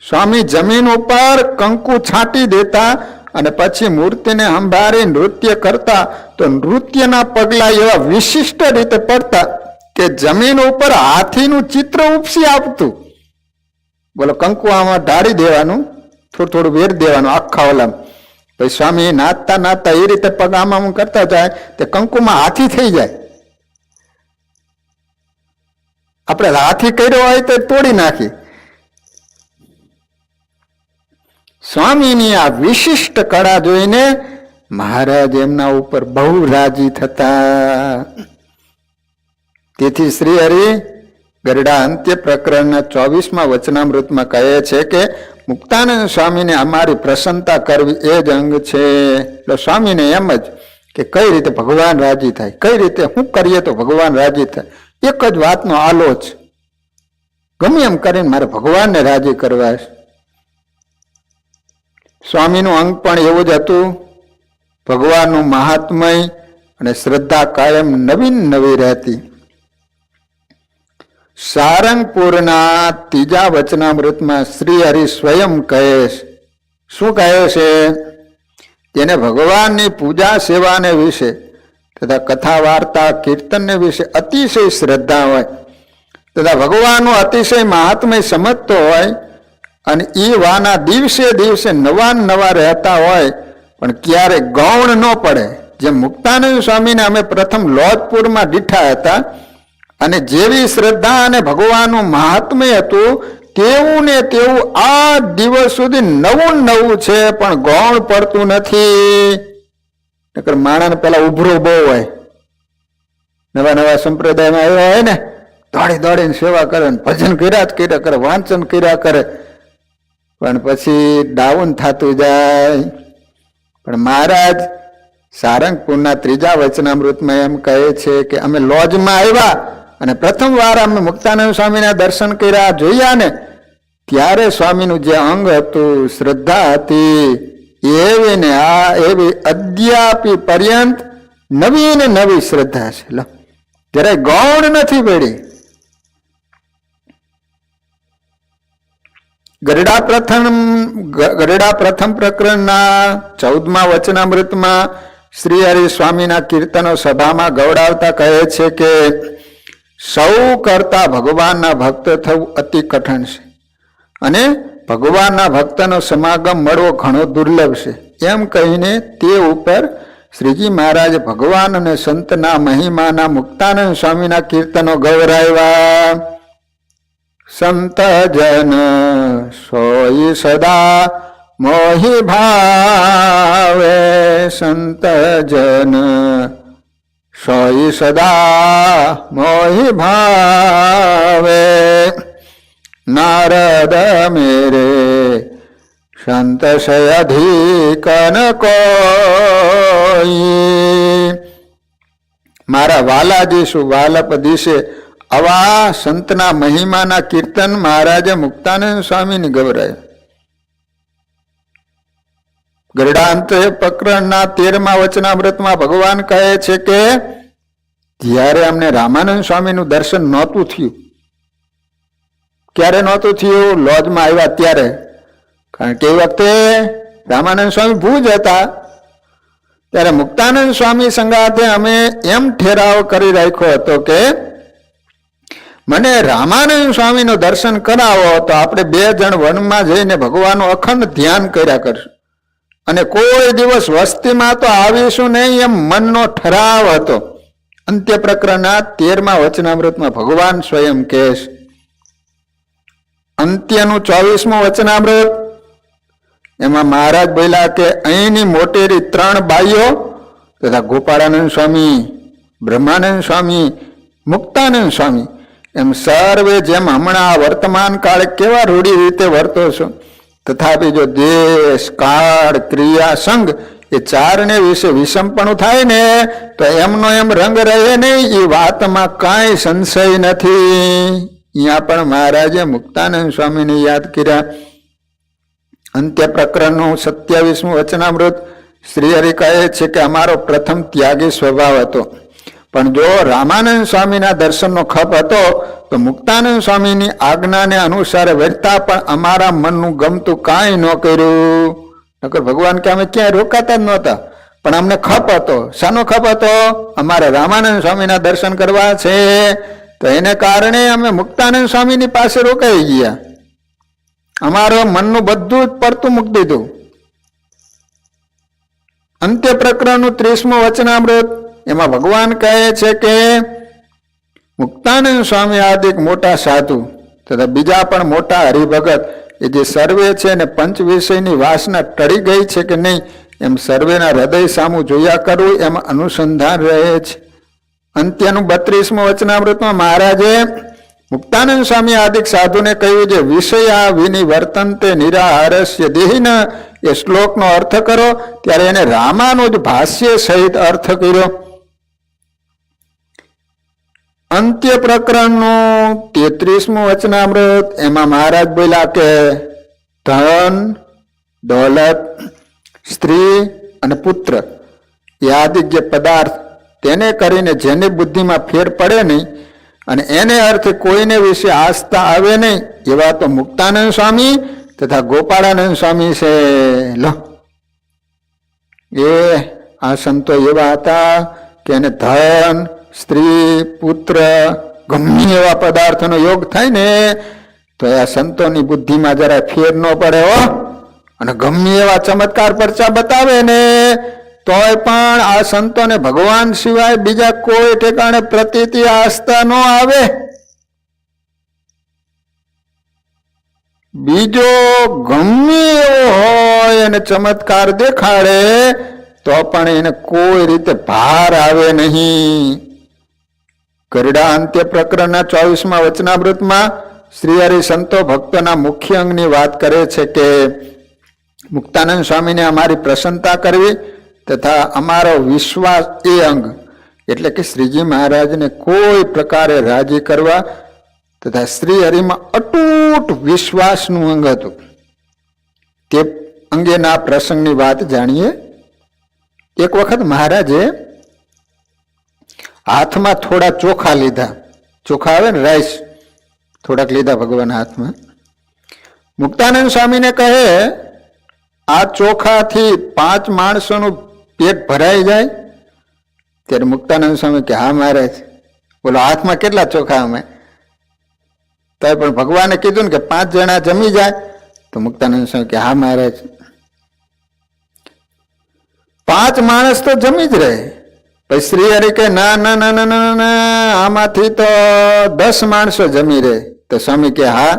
સ્વામી જમીન ઉપર કંકુ છાંટી દેતા અને પછી મૂર્તિને સંભાળી નૃત્ય કરતા, તો નૃત્યના પગલા એવા વિશિષ્ટ રીતે પડતા કે જમીન ઉપર હાથીનું ચિત્ર ઉપસી આપતું. બોલો, કંકુ આમાં ઢાળી દેવાનું, થોડું થોડું વેર દેવાનું આખા ઓલામ. પછી સ્વામી નાચતા નાચતા એ રીતે પગ આમ કરતા જાય તે કંકુમાં હાથી થઈ જાય. આપણે હાથી કર્યો હોય તો તોડી નાખી. સ્વામીની આ વિશિષ્ટ કળા જોઈને મહારાજ એમના ઉપર બહુ રાજી થતા. તેથી શ્રી હરિ ગરડા અંત્ય પ્રકરણના 24મા વચનામૃતમાં કહે છે કે મુક્તાનંદ સ્વામીને અમારી પ્રસન્નતા કરવી એ જ અંગ છે. એટલે સ્વામીને એમ જ કે કઈ રીતે ભગવાન રાજી થાય, કઈ રીતે શું કરીએ તો ભગવાન રાજી થાય. એક જ વાતનો આલોચ, ગમે એમ કરીને મારે ભગવાનને રાજી કરવા છે. સ્વામીનું અંગ પણ એવું જ હતું. ભગવાનનું મહાત્મય અને શ્રદ્ધા કાયમ નવીન નવી રહેતી. સારંગપુરના ત્રીજા વચનામૃતમાં શ્રી હરિ સ્વયં કહે છે. શું કહે છે? જેને ભગવાનની પૂજા સેવાને વિશે તથા કથા વાર્તા કીર્તનને વિશે અતિશય શ્રદ્ધા હોય તથા ભગવાનનું અતિશય મહાત્મય સમજતો હોય અને એ વાના દિવસે દિવસે નવા નવા રહેતા હોય પણ ક્યારે ગૌણ ન પડે. જેમ મુક્તાનંદ સ્વામીને અમે પ્રથમ લોજપુરમાં દીઠા હતા અને જેવી શ્રદ્ધા અને ભગવાનનું મહાત્મ્ય હતું તેવું ને તેવું આ દિવસ સુધી નવું નવું છે પણ ગૌણ પડતું નથી. માણસ પેલા ઉભરો બહુ હોય, નવા નવા સંપ્રદાયમાં આવ્યા હોય ને દોડી દોડીને સેવા કરે, ભજન કર્યા જ કર્યા કરે, વાંચન કર્યા કરે, પણ પછી ડાઉન થતું જાય. પણ મહારાજ સારંગપુરના ત્રીજા વચનામૃતમાં એમ કહે છે કે અમે લોજમાં આવ્યા અને પ્રથમ વાર અમે મુક્તાનંદ સ્વામીના દર્શન કર્યા, જોયા ને ત્યારે સ્વામીનું જે અંગ હતું, શ્રદ્ધા હતી, એવી ને આ એવી અદ્યાપી પર્યંત નવી ને નવી શ્રદ્ધા છે. લો, જરાય ગૌણ નથી પડી. ગરડા પ્રથમ પ્રકરણના 14મા વચનામૃતમાં શ્રી હરિ સ્વામીના કીર્તનો સભામાં ગૌડાવતા કહે છે કે સૌ કરતા ભગવાનના ભક્ત થવું અતિ કઠણ છે અને ભગવાનના ભક્તનો સમાગમ મળવો ઘણો દુર્લભ છે. એમ કહીને તે ઉપર શ્રીજી મહારાજ ભગવાન અને સંતના મહિમાના મુક્તાનંદ સ્વામીના કીર્તનો ગૌરાવ્યા. સંત જન સોઈ સદા મોહી ભાવે, સંત જન સોઈ સદા મોહી ભાવે, નારદ મેરે સંત સે અધિકન કોઈ. મારા વાલાજી શું વાલપ દિશે આવા સંતના મહિમાના કીર્તન મહારાજે મુક્તાનંદ સ્વામીની ગૌરાય. ગરડાંત પ્રકરણના 13મા વચનામૃતમાં ભગવાન કહે છે કે જ્યારે અમને રામાનંદ સ્વામીનું દર્શન નહોતું થયું. ક્યારે નહોતું થયું? લોજમાં આવ્યા ત્યારે. કારણ કે એ વખતે રામાનંદ સ્વામી ભુજ હતા. ત્યારે મુક્તાનંદ સ્વામી સંગાથે અમે એમ ઠેરાવ કરી રાખ્યો હતો કે મને રામાનંદ સ્વામીનું દર્શન કરાવો તો આપણે 2 જણ વનમાં જઈને ભગવાનનું અખંડ ધ્યાન કર્યા કરશું અને કોઈ દિવસ વસ્તીમાં તો આવીશું નહીં એમ મનનો ઠરાવ હતો. અંત્ય પ્રકરણના 13મા વચનામૃતમાં ભગવાન સ્વયં કહે છે. અંત્યનું 24મું વચનામૃત એમાં મહારાજ બોલ્યા કે અહીંની મોટેરી 3 બાઈઓ તથા ગોપાળાનંદ સ્વામી, બ્રહ્માનંદ સ્વામી, મુક્તાનંદ સ્વામી એમ સર્વે જેમ હમણાં વર્તમાન કાળે કેવા રૂઢી રીતે વર્તો છો, તથાપિ જો દેશ, કાળ, ક્રિયા, સંઘ એ 4ને વિશે વિષમપણું થાય ને તો એમનો એમ રંગ રહે નહીં, એ વાતમાં કાંઈ સંશય નથી. અહીંયા પણ મહારાજે મુક્તાનંદ સ્વામીને યાદ કર્યા. અંત્ય પ્રકરણનું 27મું વચનામૃત શ્રી હરિ કહે છે કે અમારો પ્રથમ ત્યાગી સ્વભાવ હતો, પણ જો રામાનંદ સ્વામીના દર્શનનો ખપ હતો તો મુક્તાનંદ સ્વામીની આજ્ઞાને અનુસાર વર્તા પણ અમારા મનનું ગમતું કાંઈ ન કર્યું. નકર ભગવાન કે અમે ક્યાંય રોકાતા જ નહોતા, પણ અમને ખપ હતો. શાનો ખપ હતો? અમારે રામાનંદ સ્વામીના દર્શન કરવા છે, તો એને કારણે અમે મુક્તાનંદ સ્વામીની પાસે રોકાઈ ગયા. અમારો મનનું બધું જ પડતું મૂકી દીધું. અંત્ય પ્રકરણનું 30મું વચનામૃત એમાં ભગવાન કહે છે કે મુક્તાનંદ સ્વામી આદિક મોટા સાધુ તથા બીજા પણ મોટા હરિભગત એ જે સર્વે છે ને પંચ વિષયની વાસના ટળી ગઈ છે કે નહીં એમ સર્વેના હૃદય સામું જોયા કરવું એમાં અનુસંધાન રહે છે. અંત્યનું 32મું વચનામૃતમાં મહારાજે મુક્તાનંદ સ્વામી આદિક સાધુને કહ્યું છે વિષયા વિનિવર્તન્તે નિરાહારસ્ય દેહિન, એ શ્લોકનો અર્થ કરો. ત્યારે એને રામાનુજ ભાષ્ય સહિત અર્થ કર્યો. અંત્ય પ્રકરણનું 33મું વચનામૃત એમાં મહારાજ બોલ્યા કે ધન, દોલત, સ્ત્રી અને પુત્ર એ આદિક જે પદાર્થ તેને કરીને જેની બુદ્ધિમાં ફેર પડે નહીં અને એને અર્થે કોઈને વિશે આસ્થા આવે નહીં, એવા તો મુક્તાનંદ સ્વામી તથા ગોપાળાનંદ સ્વામી છે. લો, એ આ સંતો એવા હતા કે એને ધન, સ્ત્રી, પુત્ર, ગમે એવા પદાર્થનો યોગ થાય ને તો આ સંતોની બુદ્ધિમાં જરા ફેર ન પડે હો. અને ગમે એવા ચમત્કાર પરચા બતાવે ને તોય પણ આ સંતોને ભગવાન સિવાય બીજા કોઈ ઠેકાણે પ્રતીતિ આસ્થા ન આવે. બીજો ગમે એવો હોય અને ચમત્કાર દેખાડે તો પણ એને કોઈ રીતે ભાર આવે નહીં. ગરડા અંત્ય પ્રકરણના 24મા વચનામૃતમાં શ્રી હરિ સંતો ભક્તોના મુખ્ય અંગની વાત કરે છે કે મુક્તાનંદ સ્વામીને અમારી પ્રસન્નતા કરવી તથા અમારો વિશ્વાસ એ અંગ એટલે કે શ્રીજી મહારાજને કોઈ પ્રકારે રાજી કરવા તથા શ્રી હરિમાં અતૂટ વિશ્વાસનું અંગ હતું. તે અંગેના પ્રસંગની વાત જાણીએ. એક વખત મહારાજે હાથમાં થોડા ચોખા લીધા. ચોખા આવે ને, રાઈસ, થોડાક લીધા ભગવાન હાથમાં. મુક્તાનંદ સ્વામીને કહે, આ ચોખાથી 5 માણસોનું પેટ ભરાઈ જાય? ત્યારે મુક્તાનંદ સ્વામી કે હા મહારાજ. બોલો, હાથમાં કેટલા ચોખા અમે? તો પણ ભગવાને કીધું ને કે 5 જણા જમી જાય. તો મુક્તાનંદ સ્વામી કે હા મહારાજ. 5 માણસ તો જમી જ રહે. પછી શ્રી હરિ કે ના ના ના ના ના ના, આમાંથી તો 10 માણસો જમી રહે. તો સ્વામી કે હા.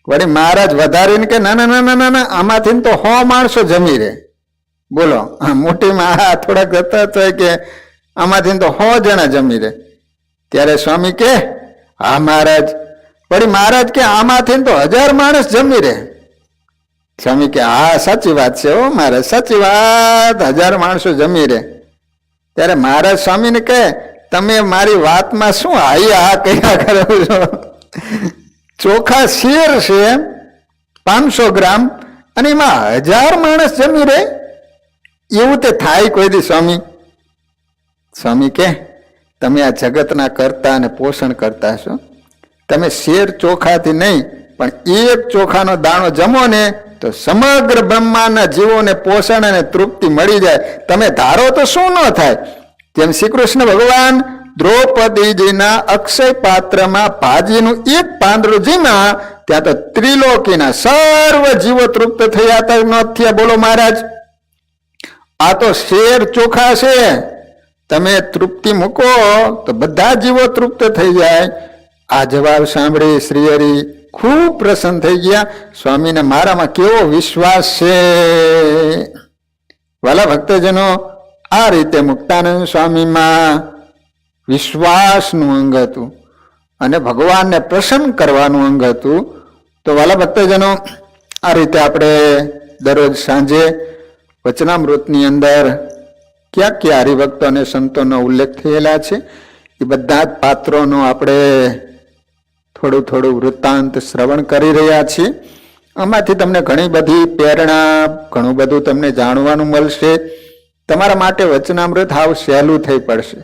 વળી મહારાજ વધારીને કે ના ના ના ના ના, આમાંથી તો 100 માણસો જમી રહે. બોલો, મોટીમાં આ થોડાક જતા હોય કે આમાંથી તો 100 જણા જમી રહે. ત્યારે સ્વામી કે હા મહારાજ. વળી મહારાજ કે આમાંથી તો 1000 માણસ જમી રહે. સ્વામી કે હા સાચી વાત છે હો મહારાજ, સાચી વાત, 1000 માણસો જમી રહે. ત્યારે મહારાજ સ્વામીને કહે, તમે મારી વાતમાં શું હા કયા કરો છો? ચોખા શેર છે 500 ગ્રામ અને એમાં 1000 માણસ જમી રહે, એવું તે થાય કોઈ દી સ્વામી? સ્વામી કે તમે આ જગતના કરતા અને પોષણ કરતા છો. તમે શેર ચોખાથી નહીં પણ એક ચોખાનો દાણો જમો ને તો સમગ્ર બ્રહ્માંડના જીવોને પોષણ અને તૃપ્તિ મળી જાય. તમે ધારો તો શું ન થાય? જેમ શ્રી કૃષ્ણ ભગવાન દ્રૌપદીજીના અક્ષય પાત્રમાં ભાજીનું એક પાંદડું જીમ્યા ત્યાં તો ત્રિલોકીના સર્વ જીવો તૃપ્ત થયા હતા નથી. બોલો મહારાજ, આ તો શેર ચોખા છે, તમે તૃપ્તિ મૂકો તો બધા જીવો તૃપ્ત થઈ જાય. આ જવાબ સાંભળી શ્રી હરિ ખૂબ પ્રસન્ન થઈ ગયા. સ્વામીને મારામાં કેવો વિશ્વાસ છે. વાલા ભક્તજનો, આ રીતે મુક્તાનંદ સ્વામીમાં વિશ્વાસનું અંગ હતું અને ભગવાનને પ્રસન્ન કરવાનું અંગ હતું. તો વાલા ભક્તજનો, આ રીતે આપણે દરરોજ સાંજે વચનામૃતની અંદર ક્યાં ક્યાં હરિભક્તો અને સંતોનો ઉલ્લેખ થયેલા છે એ બધા જ પાત્રોનો આપણે થોડું થોડું વૃત્તાંત શ્રવણ કરી રહ્યા છીએ. આમાંથી તમને ઘણી બધી પ્રેરણા, ઘણું બધું તમને જાણવાનું મળશે. તમારા માટે વચનામૃત હાવ સહેલું થઈ પડશે.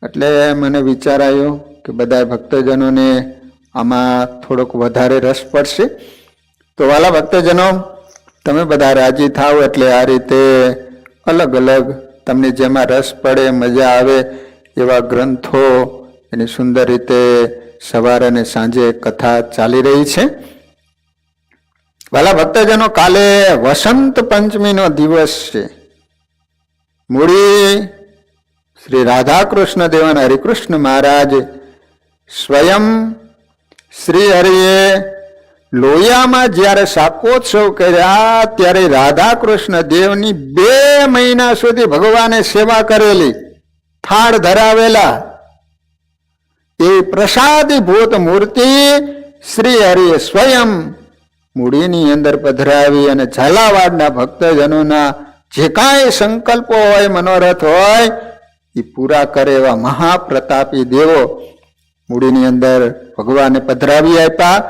એટલે મને વિચાર આવ્યો કે બધા ભક્તજનોને આમાં થોડોક વધારે રસ પડશે. તો વાલા ભક્તજનો, તમે બધા રાજી થાવ એટલે આ રીતે અલગ અલગ તમને જેમાં રસ પડે, મજા આવે એવા ગ્રંથો એની સુંદર રીતે સવારે અને સાંજે કથા ચાલી રહી છે. વાલા ભક્તજનો, કાલે વસંત પંચમીનો દિવસ છે. મૂળી શ્રી રાધાકૃષ્ણ દેવન હરિકૃષ્ણ મહારાજ સ્વયં શ્રી હરિએ લોહિયામાં જ્યારે શાકોત્સવ કર્યા ત્યારે રાધાકૃષ્ણ દેવની 2 મહિના સુધી ભગવાને સેવા કરેલી, થાળ ધરાવેલા એ પ્રસાદીભૂત મૂર્તિ શ્રી હરિએ સ્વયં મૂડીની અંદર પધરાવી અને ઝાલાવાડના ભક્તજનોના જે કાંઈ સંકલ્પો હોય, મનોરથ હોય એ પૂરા કરે એવા મહાપ્રતાપી દેવો મૂડીની અંદર ભગવાને પધરાવી આપ્યા.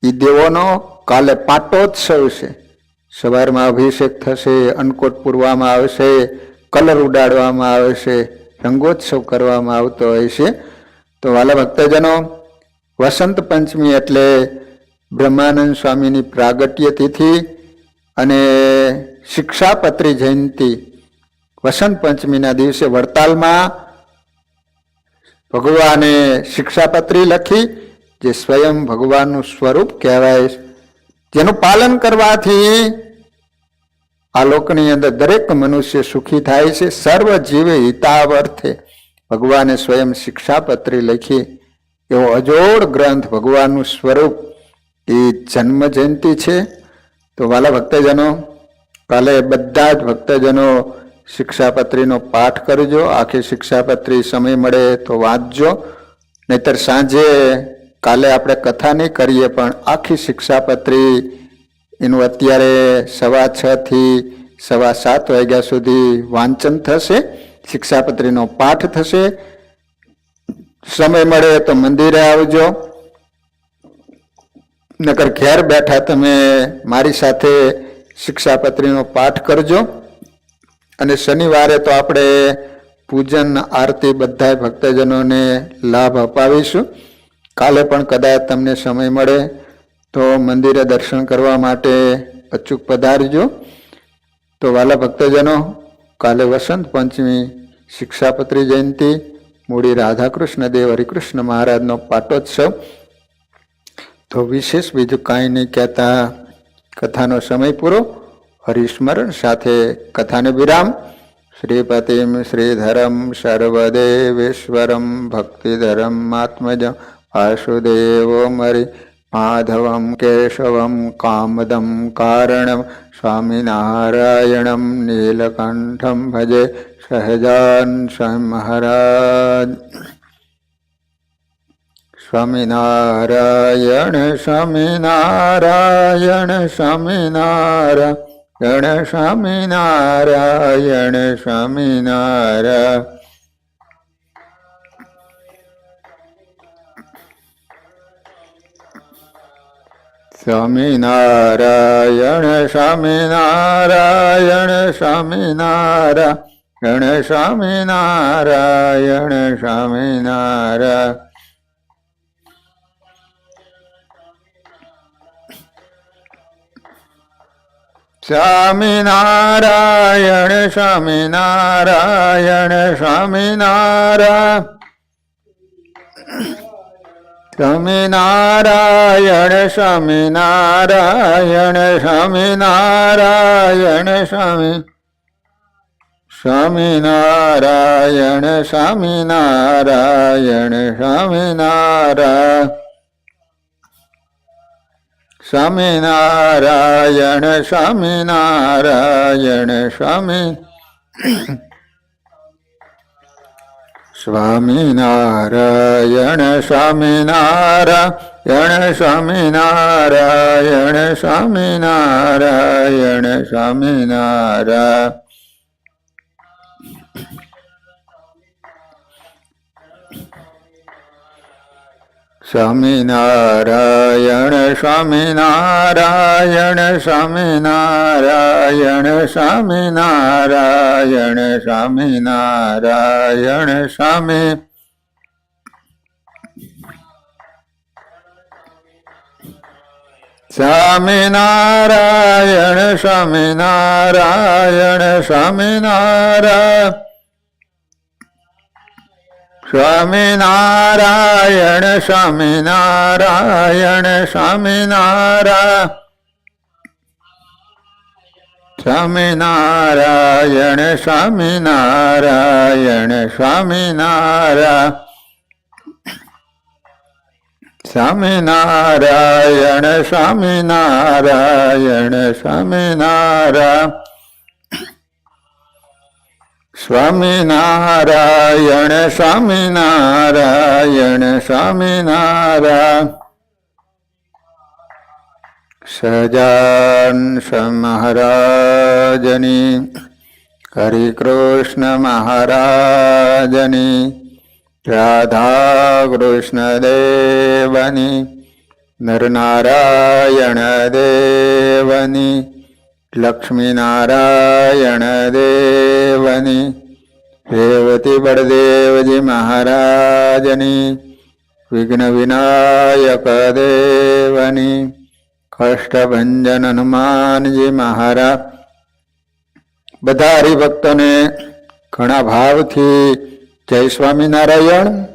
એ દેવોનો કાલે પાટોત્સવ છે. સવારમાં અભિષેક થશે, અન્નકોટ પૂરવામાં આવશે, કલર ઉડાડવામાં આવશે રંગોત્સવ કરવામાં આવતો હોય છે. તો વાલા ભક્તજનો, વસંત પંચમી એટલે બ્રહ્માનંદ સ્વામીની પ્રાગટ્ય તિથિ અને શિક્ષાપત્રી જયંતિ વસંત પંચમીના દિવસે વડતાલમાં ભગવાને શિક્ષાપત્રી લખી, જે સ્વયં ભગવાનનું સ્વરૂપ કહેવાય, જેનું પાલન કરવાથી આ લોકની અંદર દરેક મનુષ્ય સુખી થાય છે. સર્વ જીવે હિતાવર્થે ભગવાને સ્વયં શિક્ષાપત્રી લખી એવો અજોડ ગ્રંથ ભગવાનનું સ્વરૂપ એ જન્મ જયંતિ છે. તો વાલા ભક્તજનો, કાલે બધા જ ભક્તજનો શિક્ષાપત્રીનો પાઠ કરજો. આખી શિક્ષાપત્રી સમય મળે તો વાંચજો, નહીતર સાંજે કાલે આપણે કથા નહીં કરીએ પણ આખી શિક્ષાપત્રી એનું અત્યારે 6:15 થી 7:15 વાગ્યા સુધી વાંચન થશે, શિક્ષાપત્રીનો પાઠ થશે. સમય મળે તો મંદિરે આવજો, નકર ઘેર બેઠા તમે મારી સાથે શિક્ષાપત્રીનો પાઠ કરજો. અને શનિવારે તો આપણે પૂજન આરતી બધા ભક્તજનોને લાભ અપાવીશું. કાલે પણ કદાચ તમને સમય મળે તો મંદિરે દર્શન કરવા માટે અચૂક પધારજો. તો વાલા ભક્તજનો, કાલે વસંત પંચમી, શિક્ષાપત્રી જયંતિ, મૂળી રાધાકૃષ્ણ દેવ હરિકૃષ્ણ મહારાજનો પાટોત્સવ. તો વિશેષ બીજું કાંઈ નહીં કહેતા કથાનો સમય પૂરો. હરિસ્મરણ સાથે કથાને વિરામ. શ્રીપતિમ શ્રીધરમ સર્વદેવેશ્વરમ ભક્તિધરમ આત્મજમ વાસુદેવો મરી માધવમ કેશવમ કામદમ કારણમ સ્વામિનારાયણમ નીલકંઠમ ભજે સહજાન સ્વામી મહારાજ. સ્વામિનારાયણ સ્વામિનારાયણ સ્વામિનારાયણ સ્વામિનારાયણ સ્વામિનારાયણ. સ્વામિનારાયણ સ્વામિનારાયણ સ્વામિનારાયણ સ્વામિનારાયણ સ્વામિનારાયણ. સ્વામિનારાયણ સ્વામિનારાયણ સ્વામિનારાયણ સ્વામિનારાયણ સ્વામિનારાયણ સ્વામિનારાયણ સ્વામિનારાયણ સ્વામિનારાયણ સ્વામિનારાયણ સ્વામિનારાયણ સ્વામિનારાયણ સ્વામી સ્વામિનારાયણ સ્વામિનારાયણ સ્વામિનારાયણ સ્વામિનારાયણ સ્વામિનારાયણ. સ્વામિનારાયણ સ્વામિનારાયણ સ્વામિનારાયણ સ્વામિનારાયણ સ્વામિનારાયણ સ્વામી. સ્વામિનારાયણ સ્વામિનારાયણ સ્વામિનારાયણ સ્વામિનારાયણ સ્વામિનારાયણ સ્વામિનારાયણ સ્વામિનારાયણ સ્વામિનારાયણ સ્વામિનારાયણ સ્વામિનારાયણ સ્વામિનારાયણ સ્વામિનારાયણ સ્વામિનારાયણ સ્વામિનારાયણ સ્વામિનારાયણ. સહજાન મહારાજની, હરિકૃષ્ણ મહારાજની, રાધા કૃષ્ણ દેવની, નરનારાયણ દેવની, લક્ષ્મીનારાયણ દેવની, રેવતી બળદેવજી મહારાજની, વિઘ્ન વિનાયક દેવની, કષ્ટભંજન હનુમાનજી મહારાજ. બધા હરિભક્તોને ઘણા ભાવથી જય સ્વામિનારાયણ.